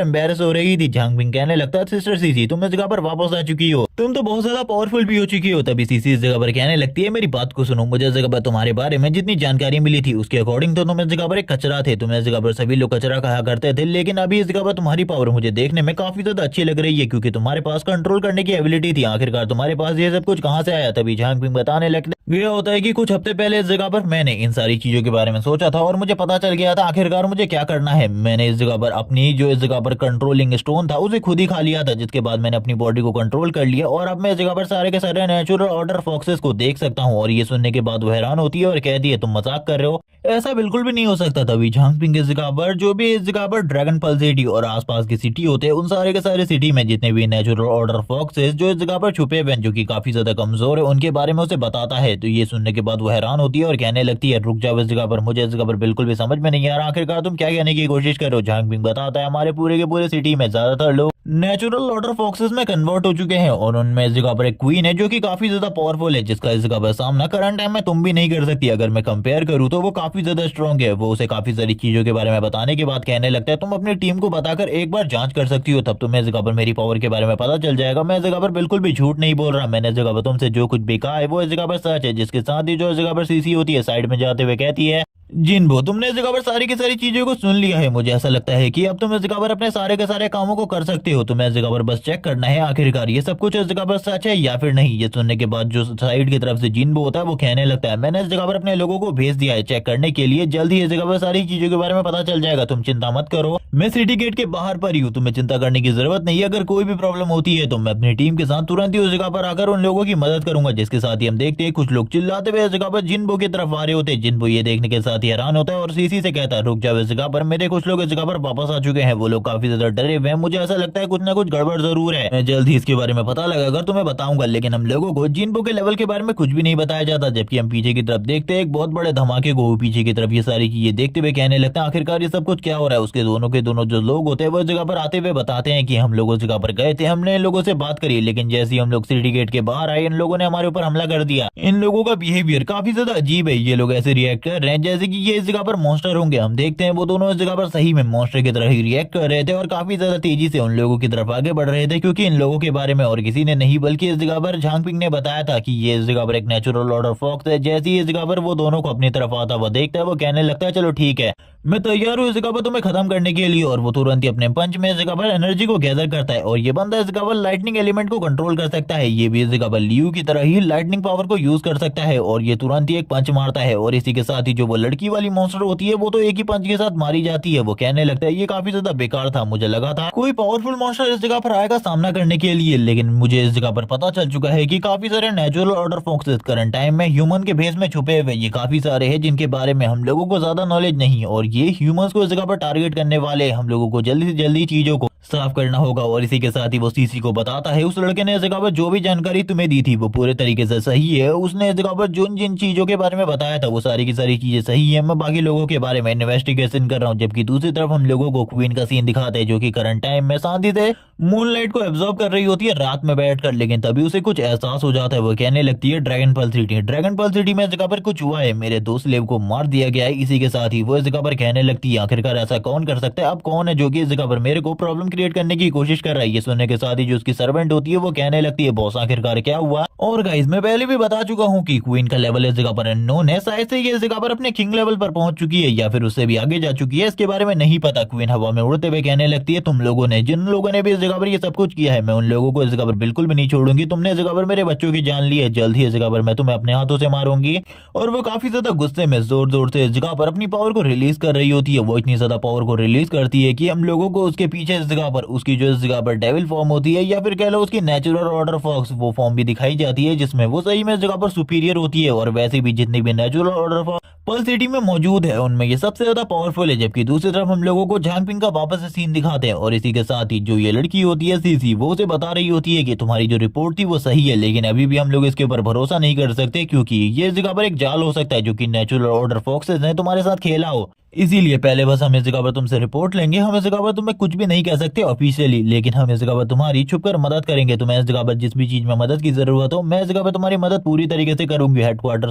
एम्बेरस हो रही थी। झांगपिंग कहने लगता है सिस्टर सीसी तुम इस जगह पर वापस आ चुकी हो, तुम तो बहुत ज्यादा पावरफुल भी हो चुकी हो। तभी सीसी इस जगह पर कहने लगती है मेरी बात को सुनो, मुझे इस जगह पर तुम्हारे बारे में जितनी जानकारी मिली थी उसके अकॉर्डिंग तो तुम इस जगह पर एक कचरा थे। तुम्हें इस जगह पर सभी लोग कचरा कहा करते थे, लेकिन अभी इस जगह पर तुम्हारी पावर मुझे देखने में काफी ज्यादा अच्छी लग रही है क्योंकि तुम्हारे पास कंट्रोल करने की एबिलिटी थी। आखिरकार तुम्हारे पास ये सब कुछ कहाँ से आया। तभी झांगपिंग बताने लगते यह होता है कि कुछ हफ्ते पहले इस जगह पर मैंने इन सारी चीजों के बारे में सोचा था और मुझे पता चल गया था आखिरकार मुझे क्या करना है। मैंने इस जगह पर अपनी जो इस जगह पर कंट्रोलिंग स्टोन था उसे खुद ही खा लिया था, जिसके बाद मैंने अपनी बॉडी को कंट्रोल कर लिया और अब मैं इस जगह पर सारे के सारे नेचुरल ऑर्डर फॉक्सेस को देख सकता हूँ। और ये सुनने के बाद वो हैरान होती है और कहती है तुम मजाक कर रहे हो, ऐसा बिल्कुल भी नहीं हो सकता। तभी झांगपिंग इस जगह पर जो भी इस जगह पर ड्रैगन पल सिटी और आसपास की सिटी होते हैं उन सारे के सारे सिटी में जितने भी नेचुरल ऑर्डर फॉक्सेस जो इस जगह पर छुपे हुए हैं जो कि काफी ज्यादा कमजोर है उनके बारे में उसे बताता है। तो ये सुनने के बाद वो हैरान होती है और कहने लगती है रुक जाओ इस जगह पर, मुझे इस जगह पर बिल्कुल भी समझ में नहीं आ रहा आखिरकार तुम क्या कहने की कोशिश कर रहे हो। झांगपिंग बताता है हमारे पूरे के पूरे सिटी में ज्यादातर लोग नेचुरल ऑर्डर फॉक्सेस में कन्वर्ट हो चुके हैं और उनमें इस जगह पर एक क्वीन है जो कि काफी ज्यादा पावरफुल है, जिसका इस जगह पर सामना करंट टाइम में तुम भी नहीं कर सकती। अगर मैं कंपेयर करूं तो वो काफी ज्यादा स्ट्रॉन्ग है। वो उसे काफी सारी चीजों के बारे में बताने के बाद कहने लगता है तुम अपनी टीम को बताकर एक बार जांच कर सकती हो, तब तुम्हें इस जगह पर मेरी पावर के बारे में पता चल जाएगा। मैं इस जगह पर बिल्कुल भी झूठ नहीं बोल रहा, मैंने इस जगह पर तुमसे जो कुछ भी कहा है वो इस जगह पर सच है। जिसके साथ ही जो इस जगह पर सीसी होती है साइड में जाते हुए कहती है जिनबो तुमने इस जगह पर सारी की सारी चीजों को सुन लिया है, मुझे ऐसा लगता है कि अब तुम इस जगह पर अपने सारे के सारे कामों को कर सकते हो। तुम्हें इस जगह पर बस चेक करना है आखिरकार ये सब कुछ इस जगह पर सच है या फिर नहीं। ये सुनने के बाद जो साइड की तरफ से जिनबो होता है वो कहने लगता है मैंने इस जगह पर अपने लोगों को भेज दिया है चेक करने के लिए, जल्द ही इस जगह पर सारी चीजों के बारे में पता चल जाएगा, तुम चिंता मत करो। मैं सिटी गेट के बाहर पर ही हूँ, तुम्हें चिंता करने की जरूरत नहीं है। अगर कोई भी प्रॉब्लम होती है तो मैं अपनी टीम के साथ तुरंत ही उस जगह पर आकर उन लोगों की मदद करूंगा। जिसके साथ ही हम देखते हैं कुछ लोग चिल्लाते हुए इस जगह पर जिनबो की तरफ आ रहे होते हैं। जिनबो ये देखने के साथ ही हैरान होता है और सीसी से कहता है रुक जाओ इस जगह पर, मेरे कुछ लोग इस जगह पर वापस आ चुके हैं, वो लोग काफी ज्यादा डरे हुए हैं, मुझे ऐसा लगता है कुछ ना कुछ गड़बड़ जरूर है। मैं जल्द ही इसके बारे में पता लगाकर तुम्हें बताऊंगा। लेकिन हम लोगों को जिनबो के लेवल के बारे में कुछ भी नहीं बताया जाता। जबकि हम पीछे की तरफ देखते हैं एक बहुत बड़े धमाके को, पीछे की तरफ ये सारी चीजें देखते हुए कहने लगता है आखिरकार ये सब कुछ क्या हो रहा है। उसके दोनों के दोनों जो लोग होते हैं वो इस जगह पर आते हुए बताते हैं कि हम लोग उस जगह पर गए थे, हमने इन लोगों से बात करी, लेकिन जैसे ही हम लोग सिटी गेट के बाहर आए इन लोगों ने हमारे ऊपर हमला कर दिया। इन लोगों का बिहेवियर काफी ज्यादा अजीब है, ये लोग ऐसे रिएक्ट कर रहे हैं जैसे जैसे कि ये इस जगह पर मॉन्स्टर होंगे। हम देखते हैं वो दोनों इस जगह पर सही में मॉन्स्टर की तरह ही रिएक्ट कर रहे थे और काफी ज्यादा तेजी से उन लोगों की तरफ आगे बढ़ रहे थे, क्योंकि इन लोगों के बारे में और किसी ने नहीं बल्कि इस जगह पर झांगपिंग ने बताया था कि ये इस जगह पर एक नेचुरल ऑर्डर फॉक्स है। जैसे ही इस जगह पर वो दोनों को अपनी तरफ आता हुआ देखता है, वो कहने लगता है चलो ठीक है, मैं तैयार हूँ इस जगह पर तुम्हें खत्म करने के लिए। और वो तुरंत ही अपने पंच में इस जगह पर एनर्जी को गैदर करता है और ये बंदा इस जगह पर लाइटनिंग एलिमेंट को कंट्रोल कर सकता है। ये भी इस जगह पर लियू की तरह ही लाइटनिंग पावर को यूज कर सकता है और ये तुरंत ही एक पंच मारता है और इसी के साथ ही जो वो लड़की वाली मॉन्स्टर होती है वो तो एक ही पंच के साथ मारी जाती है। वो कहने लगता है ये काफी ज्यादा बेकार था, मुझे लगा था कोई पावरफुल मॉन्स्टर इस जगह पर आएगा सामना करने के लिए, लेकिन मुझे इस जगह पर पता चल चुका है कि काफी सारे natural order foxes current time में ह्यूमन के भेस में छुपे हुए ये काफी सारे हैं जिनके बारे में हम लोगों को ज्यादा नॉलेज नहीं, और ये ह्यूमंस को इस जगह पर टारगेट करने वाले। हम लोगों को जल्दी से जल्दी चीजों को साफ करना होगा। और इसी के साथ ही वो सीसी को बताता है उस लड़के ने इस जगह पर जो भी जानकारी तुम्हें दी थी वो पूरे तरीके से सही है। उसने इस जगह पर जिन जिन चीजों के बारे में बताया था वो सारी की सारी चीजें सही है। मैं बाकी लोगों के बारे में इन्वेस्टिगेशन कर रहा हूँ। जबकि दूसरी तरफ हम लोगों को क्वीन का सीन दिखाते हैं जो कि करंट टाइम में शांति से मूनलाइट को एब्जॉर्ब कर रही होती है रात में बैठकर, लेकिन तभी उसे कुछ एहसास हो जाता है। वो कहने लगती है dragon pearl city, dragon pearl city में इस जगह पर कुछ हुआ है, मेरे दो स्लेव को मार दिया गया है। इसी के साथ ही वो इस जगह पर कहने लगती है आखिरकार ऐसा कौन कर सकता है, अब कौन है जो कि इस जगह पर मेरे को प्रॉब्लम क्रिएट करने की कोशिश कर रहा है। ये सुनने के साथ ही जो उसकी सर्वेंट होती है वो कहने लगती है बॉस आखिरकार क्या हुआ। और गाइस मैं पहले भी बता चुका हूँ कि क्वीन का लेवल इस जगह पर अननोन है, शायद से ये इस जगह पर अपने किंग लेवल पर पहुंच चुकी है या फिर उससे भी आगे जा चुकी है, इसके बारे में नहीं पता। क्वीन हवा में उड़ते हुए कहने लगती है तुम लोगों ने जिन लोगों ने भी इस जगह पर ये सब कुछ किया है मैं उन लोगों को इस जगह पर बिल्कुल भी नहीं छोड़ूंगी। तुमने इस जगह पर मेरे बच्चों की जान ली है, जल्द ही इस जगह पर मैं तुम्हें अपने हाथों से मारूंगी। और वो काफी ज्यादा गुस्से में जोर जोर से इस जगह पर अपनी पावर को रिलीज कर रही होती है। वो इतनी ज्यादा पावर को रिलीज करती है कि हम लोगों को उसके पीछे इस जगह पर उसकी जो इस जगह पर डेविल फॉर्म होती है या फिर कह लो उसकी नेचुरल ऑर्डर फॉक्स वो फॉर्म भी दिखाई जाती है, जिसमें वो सही में इस जगह पर सुपीरियर होती है। और वैसे भी जितनी भी natural order fox pearl city में मौजूद है उनमें ये सबसे ज्यादा पावरफुल है। जबकि दूसरी तरफ हम लोगों को झांगपिंग का वापस से सीन दिखाते हैं और इसी के साथ ही जो ये लड़की होती है सीसी वो उसे बता रही होती है कि तुम्हारी जो रिपोर्ट थी वो सही है, लेकिन अभी भी हम लोग इसके ऊपर भरोसा नहीं कर सकते क्योंकि ये इस जगह पर एक जाल हो सकता है जो कि नेचुरल ऑर्डर फॉक्सेस ने तुम्हारे साथ खेला हो। इसीलिए पहले बस हम इस जगह पर तुमसे रिपोर्ट लेंगे, हम इस जगह पर तुम्हें कुछ भी नहीं कह सकते ऑफिशियली, लेकिन हम इस जगह पर तुम्हारी छुपकर मदद करेंगे। तुम्हें इस जगह पर जिस भी चीज में मदद की जरूरत हो मैं इस जगह पर तुम्हारी मदद पूरी तरीके से करूंगी, हेडक्वार्टर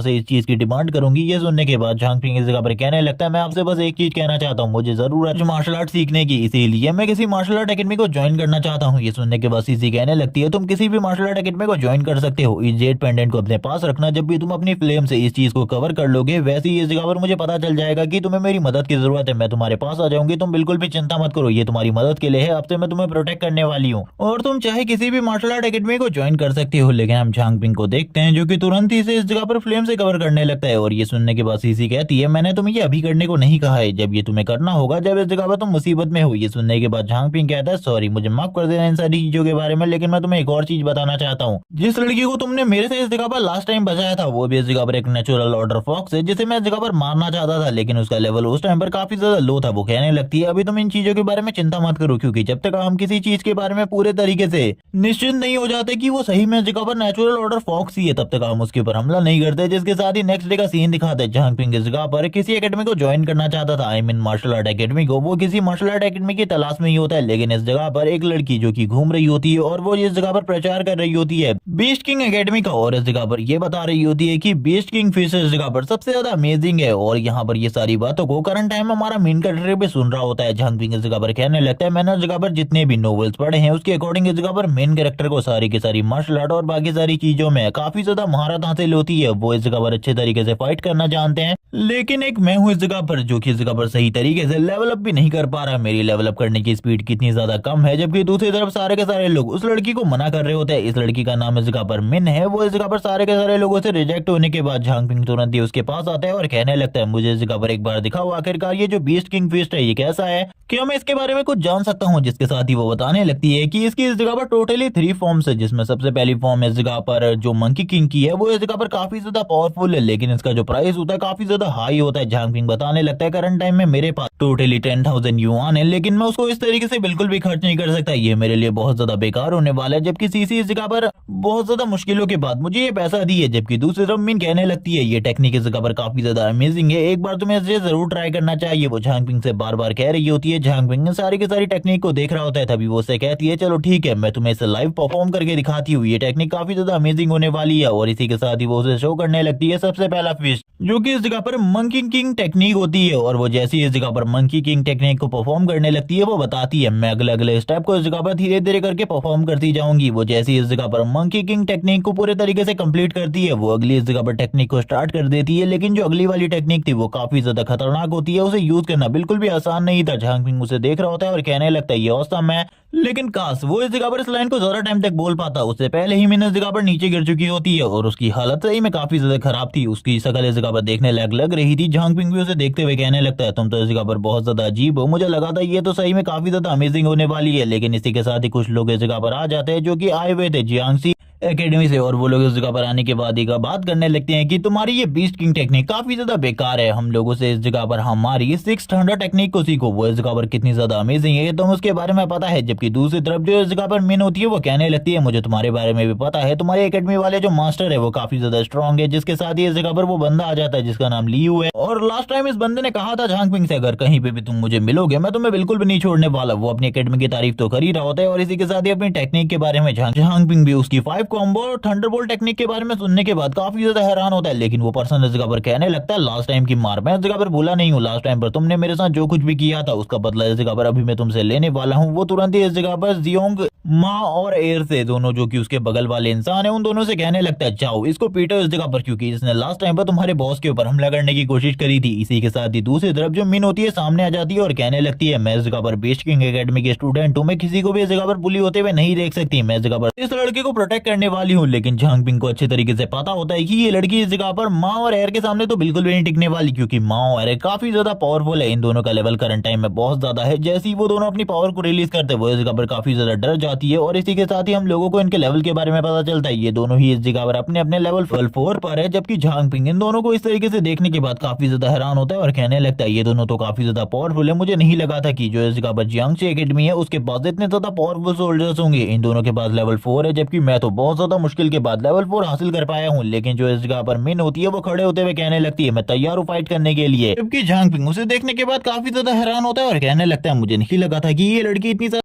से इस चीज की डिमांड करूंगी। ये सुनने के बाद झांगपिंग इस जगह पर कहने लगता है मैं आपसे बस एक चीज कहना चाहता हूँ, मुझे जरूरत है मार्शल आर्ट सीखने की, इसीलिए मैं किसी मार्शल आर्ट अकेडमी को ज्वाइन करना चाहता हूँ। ये सुनने के बाद सीसी कहने लगती है तुम किसी भी मार्शल आर्ट अकेडमी को ज्वाइन कर सकते हो, इस जेड पेंडेंट को अपने पास रखना, जब भी तुम अपनी फ्लेम से इस चीज को कवर कर लोगे वैसे ही इस जगह पर मुझे पता चल जाएगा कि तुम्हें मेरी मदद की जरूरत है, मैं तुम्हारे पास आ जाऊंगी, तुम बिल्कुल भी चिंता मत करो, ये तुम्हारी मदद के लिए है, अब से मैं तुम्हें प्रोटेक्ट करने वाली हूँ और तुम चाहे किसी भी मार्शल आर्ट अकेडमी को ज्वाइन कर सकते हो। लेकिन हम झांगपिंग को देखते हैं जो कि तुरंत ही इसे इस जगह पर फ्लेम से कवर करने लगता है और ये सुनने के बाद सीसी कहती है मैंने तुम्हें ये अभी करने को नहीं कहा है, जब ये तुम्हें करना होगा जब इस जगह पर तुम मुसीबत में हो। ये सुनने के बाद झांगपिंग कहता है सॉरी मुझे माफ कर देना इन सारी चीजों के बारे में, लेकिन मैं तुम्हें एक और चीज बताना चाहता हूँ, जिस लड़की को तुमने मेरे से इस जगह पर लास्ट टाइम बचाया था वो भी इस जगह पर एक नेचुरल ऑर्डर फॉक्स है जिसे मैं इस जगह पर मारना चाहता था, लेकिन उसका लेवल उस टाइम पर काफी ज्यादा लो था। वो कहने लगती है अभी तुम इन चीजों के बारे में चिंता मत करो क्योंकि जब तक हम किसी चीज के बारे में पूरे तरीके से निश्चित नहीं हो जाते कि वो सही में इस जगह पर नेचुरल ऑर्डर फॉक्स ही है तब तक हम उसके ऊपर हमला नहीं करते। जिसके साथ ही नेक्स्ट डे का सीन दिखाते हैं झांगपिंग इस जगह पर किसी एकेडमी को ज्वाइन करना चाहता था, I mean martial art academy को। वो किसी मार्शल आर्ट एकेडमी की तलाश में ही होता है, लेकिन इस जगह पर एक लड़की जो कि घूम रही होती है और वो इस जगह पर प्रचार कर रही होती है बीस्ट किंग एकेडमी का, और इस जगह पर ये बता रही होती है कि बीस्ट किंग फिश इस जगह पर सबसे ज्यादा अमेजिंग है। और यहाँ पर ये सारी बातों को करंट टाइम में हमारा मेन कैरेक्टर भी सुन रहा होता है। झांगपिंग इस जगह पर कहने लगता है मैंने इस जगह पर जितने भी नॉवेल्स पढ़े हैं उसके अकॉर्डिंग इस जगह पर मेन कैरेक्टर को सारी की सारी मार्शल आर्ट और बाकी सारी चीजों में काफी ज्यादा महारत हासिल होती है, वो इस जगह पर अच्छे तरीके से फाइट करना जानते हैं। लेकिन एक मैं हूँ इस जगह पर जो कि इस जगह पर सही तरीके से लेवल अप भी नहीं कर पा रहा, मेरी लेवल अप करने की स्पीड कितनी ज्यादा कम है। जबकि दूसरी तरफ सारे के सारे लोग उस लड़की को मना कर रहे होते हैं। इस लड़की का नाम इस जगह पर मिन है। वो इस जगह पर सारे के सारे लोगों से रिजेक्ट होने के बाद झांगपिंग तुरंत ही उसके पास आता है और कहने लगता है मुझे इस जगह पर एक बार दिखाओ आखिरकार ये जो बीस्ट किंग फिस्ट है ये कैसा है, क्या मैं इसके बारे में कुछ जान सकता हूँ। जिसके साथ ही वो बताने लगती है कि इसकी इस जगह पर टोटली 3 फॉर्म्स है, जिसमें सबसे पहली फॉर्म इस जगह पर जो मंकी किंग की है वो इस जगह पर काफी ज्यादा पावरफुल है, लेकिन इसका जो प्राइस होता है काफी ज्यादा हाई होता है। झांगपिंग बताने लगता है करंट टाइम में मेरे पास टोटली 10,000 युआन है, लेकिन मैं उसको इस तरीके से बिल्कुल भी खर्च नहीं कर सकता, ये मेरे लिए बहुत ज्यादा बेकार होने वाला है। जबकि सीसी इस जगह पर बहुत ज्यादा मुश्किलों के बाद मुझे ये पैसा दी है। जबकि दूसरी तरफ मिन कहने लगती है ये टेक्निक इस जगह पर काफी ज्यादा अमेजिंग है, एक बार तुम्हें इसे जरूर ट्राई ट्राई करना चाहिए। वो झांग पिंग से बार बार कह रही होती है। झांग पिंग सारी की सारी टेक्निक को देख रहा होता है, तभी वो उससे कहती है चलो ठीक है, मैं तुम्हें इसे लाइव परफॉर्म करके दिखाती हूँ, ये टेक्निक काफी ज्यादा अमेजिंग होने वाली है। और इसी के साथ ही वो उसे शो करने लगती है सबसे पहला फिश, जो कि इस जगह पर मंकी किंग टेक्निक होती है। और वो जैसे ही इस जगह पर मंकी किंग टेक्निक को परफॉर्म करने लगती है, वो बताती है मैं अगले अगले स्टेप को इस जगह पर धीरे धीरे करके परफॉर्म करती जाऊंगी। वो जैसे ही इस जगह पर मंकी किंग टेक्निक को पूरे तरीके से कंप्लीट करती है, वो अगली इस जगह पर टेक्निक को स्टार्ट कर देती है। लेकिन जो अगली वाली टेक्निक थी वो काफी ज्यादा खतरनाक होती है, उसे यूज करना बिल्कुल भी आसान नहीं था। झांग पिंग उसे देख रहा होता है और कहने लगता है ये औसम है, लेकिन काश वो इस जगह पर इस लाइन को ज्यादा टाइम तक बोल पाता। उससे पहले ही मीना इस जगह पर नीचे गिर चुकी होती है और उसकी हालत सही में काफी ज्यादा खराब थी। उसकी शक्ल इस जगह पर देखने लायक लग रही थी। झांग पिंग भी उसे देखते हुए कहने लगता है तुम तो इस जगह पर बहुत ज्यादा अजीब हो, मुझे लगा था ये तो सही में काफी ज्यादा अमेजिंग होने वाली है। लेकिन इसी के साथ ही कुछ लोग इस जगह पर आ जाते हैं जो कि आए हुए थे जियांगसी एकेडमी से, और वो लोग इस जगह पर आने के बाद एक बात करने लगते हैं कि तुम्हारी ये बीस्ट किंग टेक्निक काफी ज्यादा बेकार है, हम लोगों से इस जगह पर हमारी 600 टेक्निक को सीखो, वो इस जगह पर कितनी ज्यादा अमेजिंग है तुम उसके बारे में पता है। जबकि दूसरी तरफ जो इस जगह पर मेन होती है वो कहने लगती है मुझे तुम्हारे बारे में भी पता है, तुम्हारे एकेडमी वाले जो मास्टर है वो काफी ज्यादा स्ट्रॉन्ग है। जिसके साथ ही इस जगह पर वो बंदा आ जाता है जिसका नाम लियू है। और लास्ट टाइम इस बंदे ने कहा था झांग पिंग से अगर कहीं पे भी तुम मुझे मिलोगे मैं तुम्हें बिल्कुल भी नहीं छोड़ने वाला। वो अपनी एकेडमी की तारीफ तो कर ही रहा होता है और इसी के साथ ही अपनी टेक्निक के बारे में झांग पिंग भी उसकी 5 कॉम्बो और थंडरबोल्ट टेक्निक के बारे में सुनने के बाद काफी ज्यादा हैरान होता है। लेकिन वो पर्सन इस जगह पर कहने लगता है लास्ट टाइम की मार मैं इस जगह पर भूला नहीं हूँ, लास्ट टाइम पर तुमने मेरे साथ जो कुछ भी किया था उसका बदला इस जगह पर अभी मैं तुमसे लेने वाला हूँ। वो तुरंत ही इस जगह पर जियोंग माँ और एयर से दोनों जो कि उसके बगल वाले इंसान है उन दोनों से कहने लगता है जाओ इसको पीटो इस जगह पर, क्योंकि इसने लास्ट टाइम पर तुम्हारे बॉस के ऊपर हमला करने की कोशिश करी थी। इसी के साथ ही दूसरी तरफ जो मिन होती है सामने आ जाती है और कहने लगती है मैं इस जगह पर बेस्ट किंग एकेडमी की स्टूडेंट हूँ, मैं किसी को भी इस जगह पर बुली होते हुए नहीं देख सकती, मैं इस जगह पर इस लड़के को प्रोटेक्ट करने वाली हूँ। लेकिन झांग पिंग को अच्छे तरीके से पता होता है कि ये लड़की इस जगह पर माँ और एयर के सामने तो बिल्कुल भी नहीं टिकने वाली, क्योंकि माँ और एयर काफी ज्यादा पावरफुल है। इन दोनों का लेवल करंट टाइम में बहुत ज्यादा है। जैसे ही वो दोनों अपनी पावर को रिलीज करते हैं वो इस जगह पर काफी ज्यादा डर जाती है और इसी के साथ ही हम लोगों को इनके लेवल के बारे में पता चलता है। ये दोनों ही इस जगह पर अपने अपने लेवल 4 पर है, जबकि झांग पिंग इन दोनों को इस तरीके से देखने के बाद काफी ज्यादा हैरान होता है और कहने लगता है ये दोनों तो काफी ज्यादा पावरफुल है, मुझे नहीं लगा था कि जो इस जगह पर जियांगसी एकेडमी है उसके पास इतने ज्यादा पावरफुल सोल्जर्स होंगे। इन दोनों के पास लेवल 4 है, जबकि मैं तो बहुत ज्यादा मुश्किल के बाद लेवल 4 हासिल कर पाया हूँ। लेकिन जो इस जगह पर मिन होती है वो खड़े होते हुए कहने लगती है मैं तैयार हूँ फाइट करने के लिए, जबकि झांग पिंग उसे देखने के बाद काफी ज्यादा हैरान होता है और कहने लगता है मुझे नहीं लगा था कि ये लड़की इतनी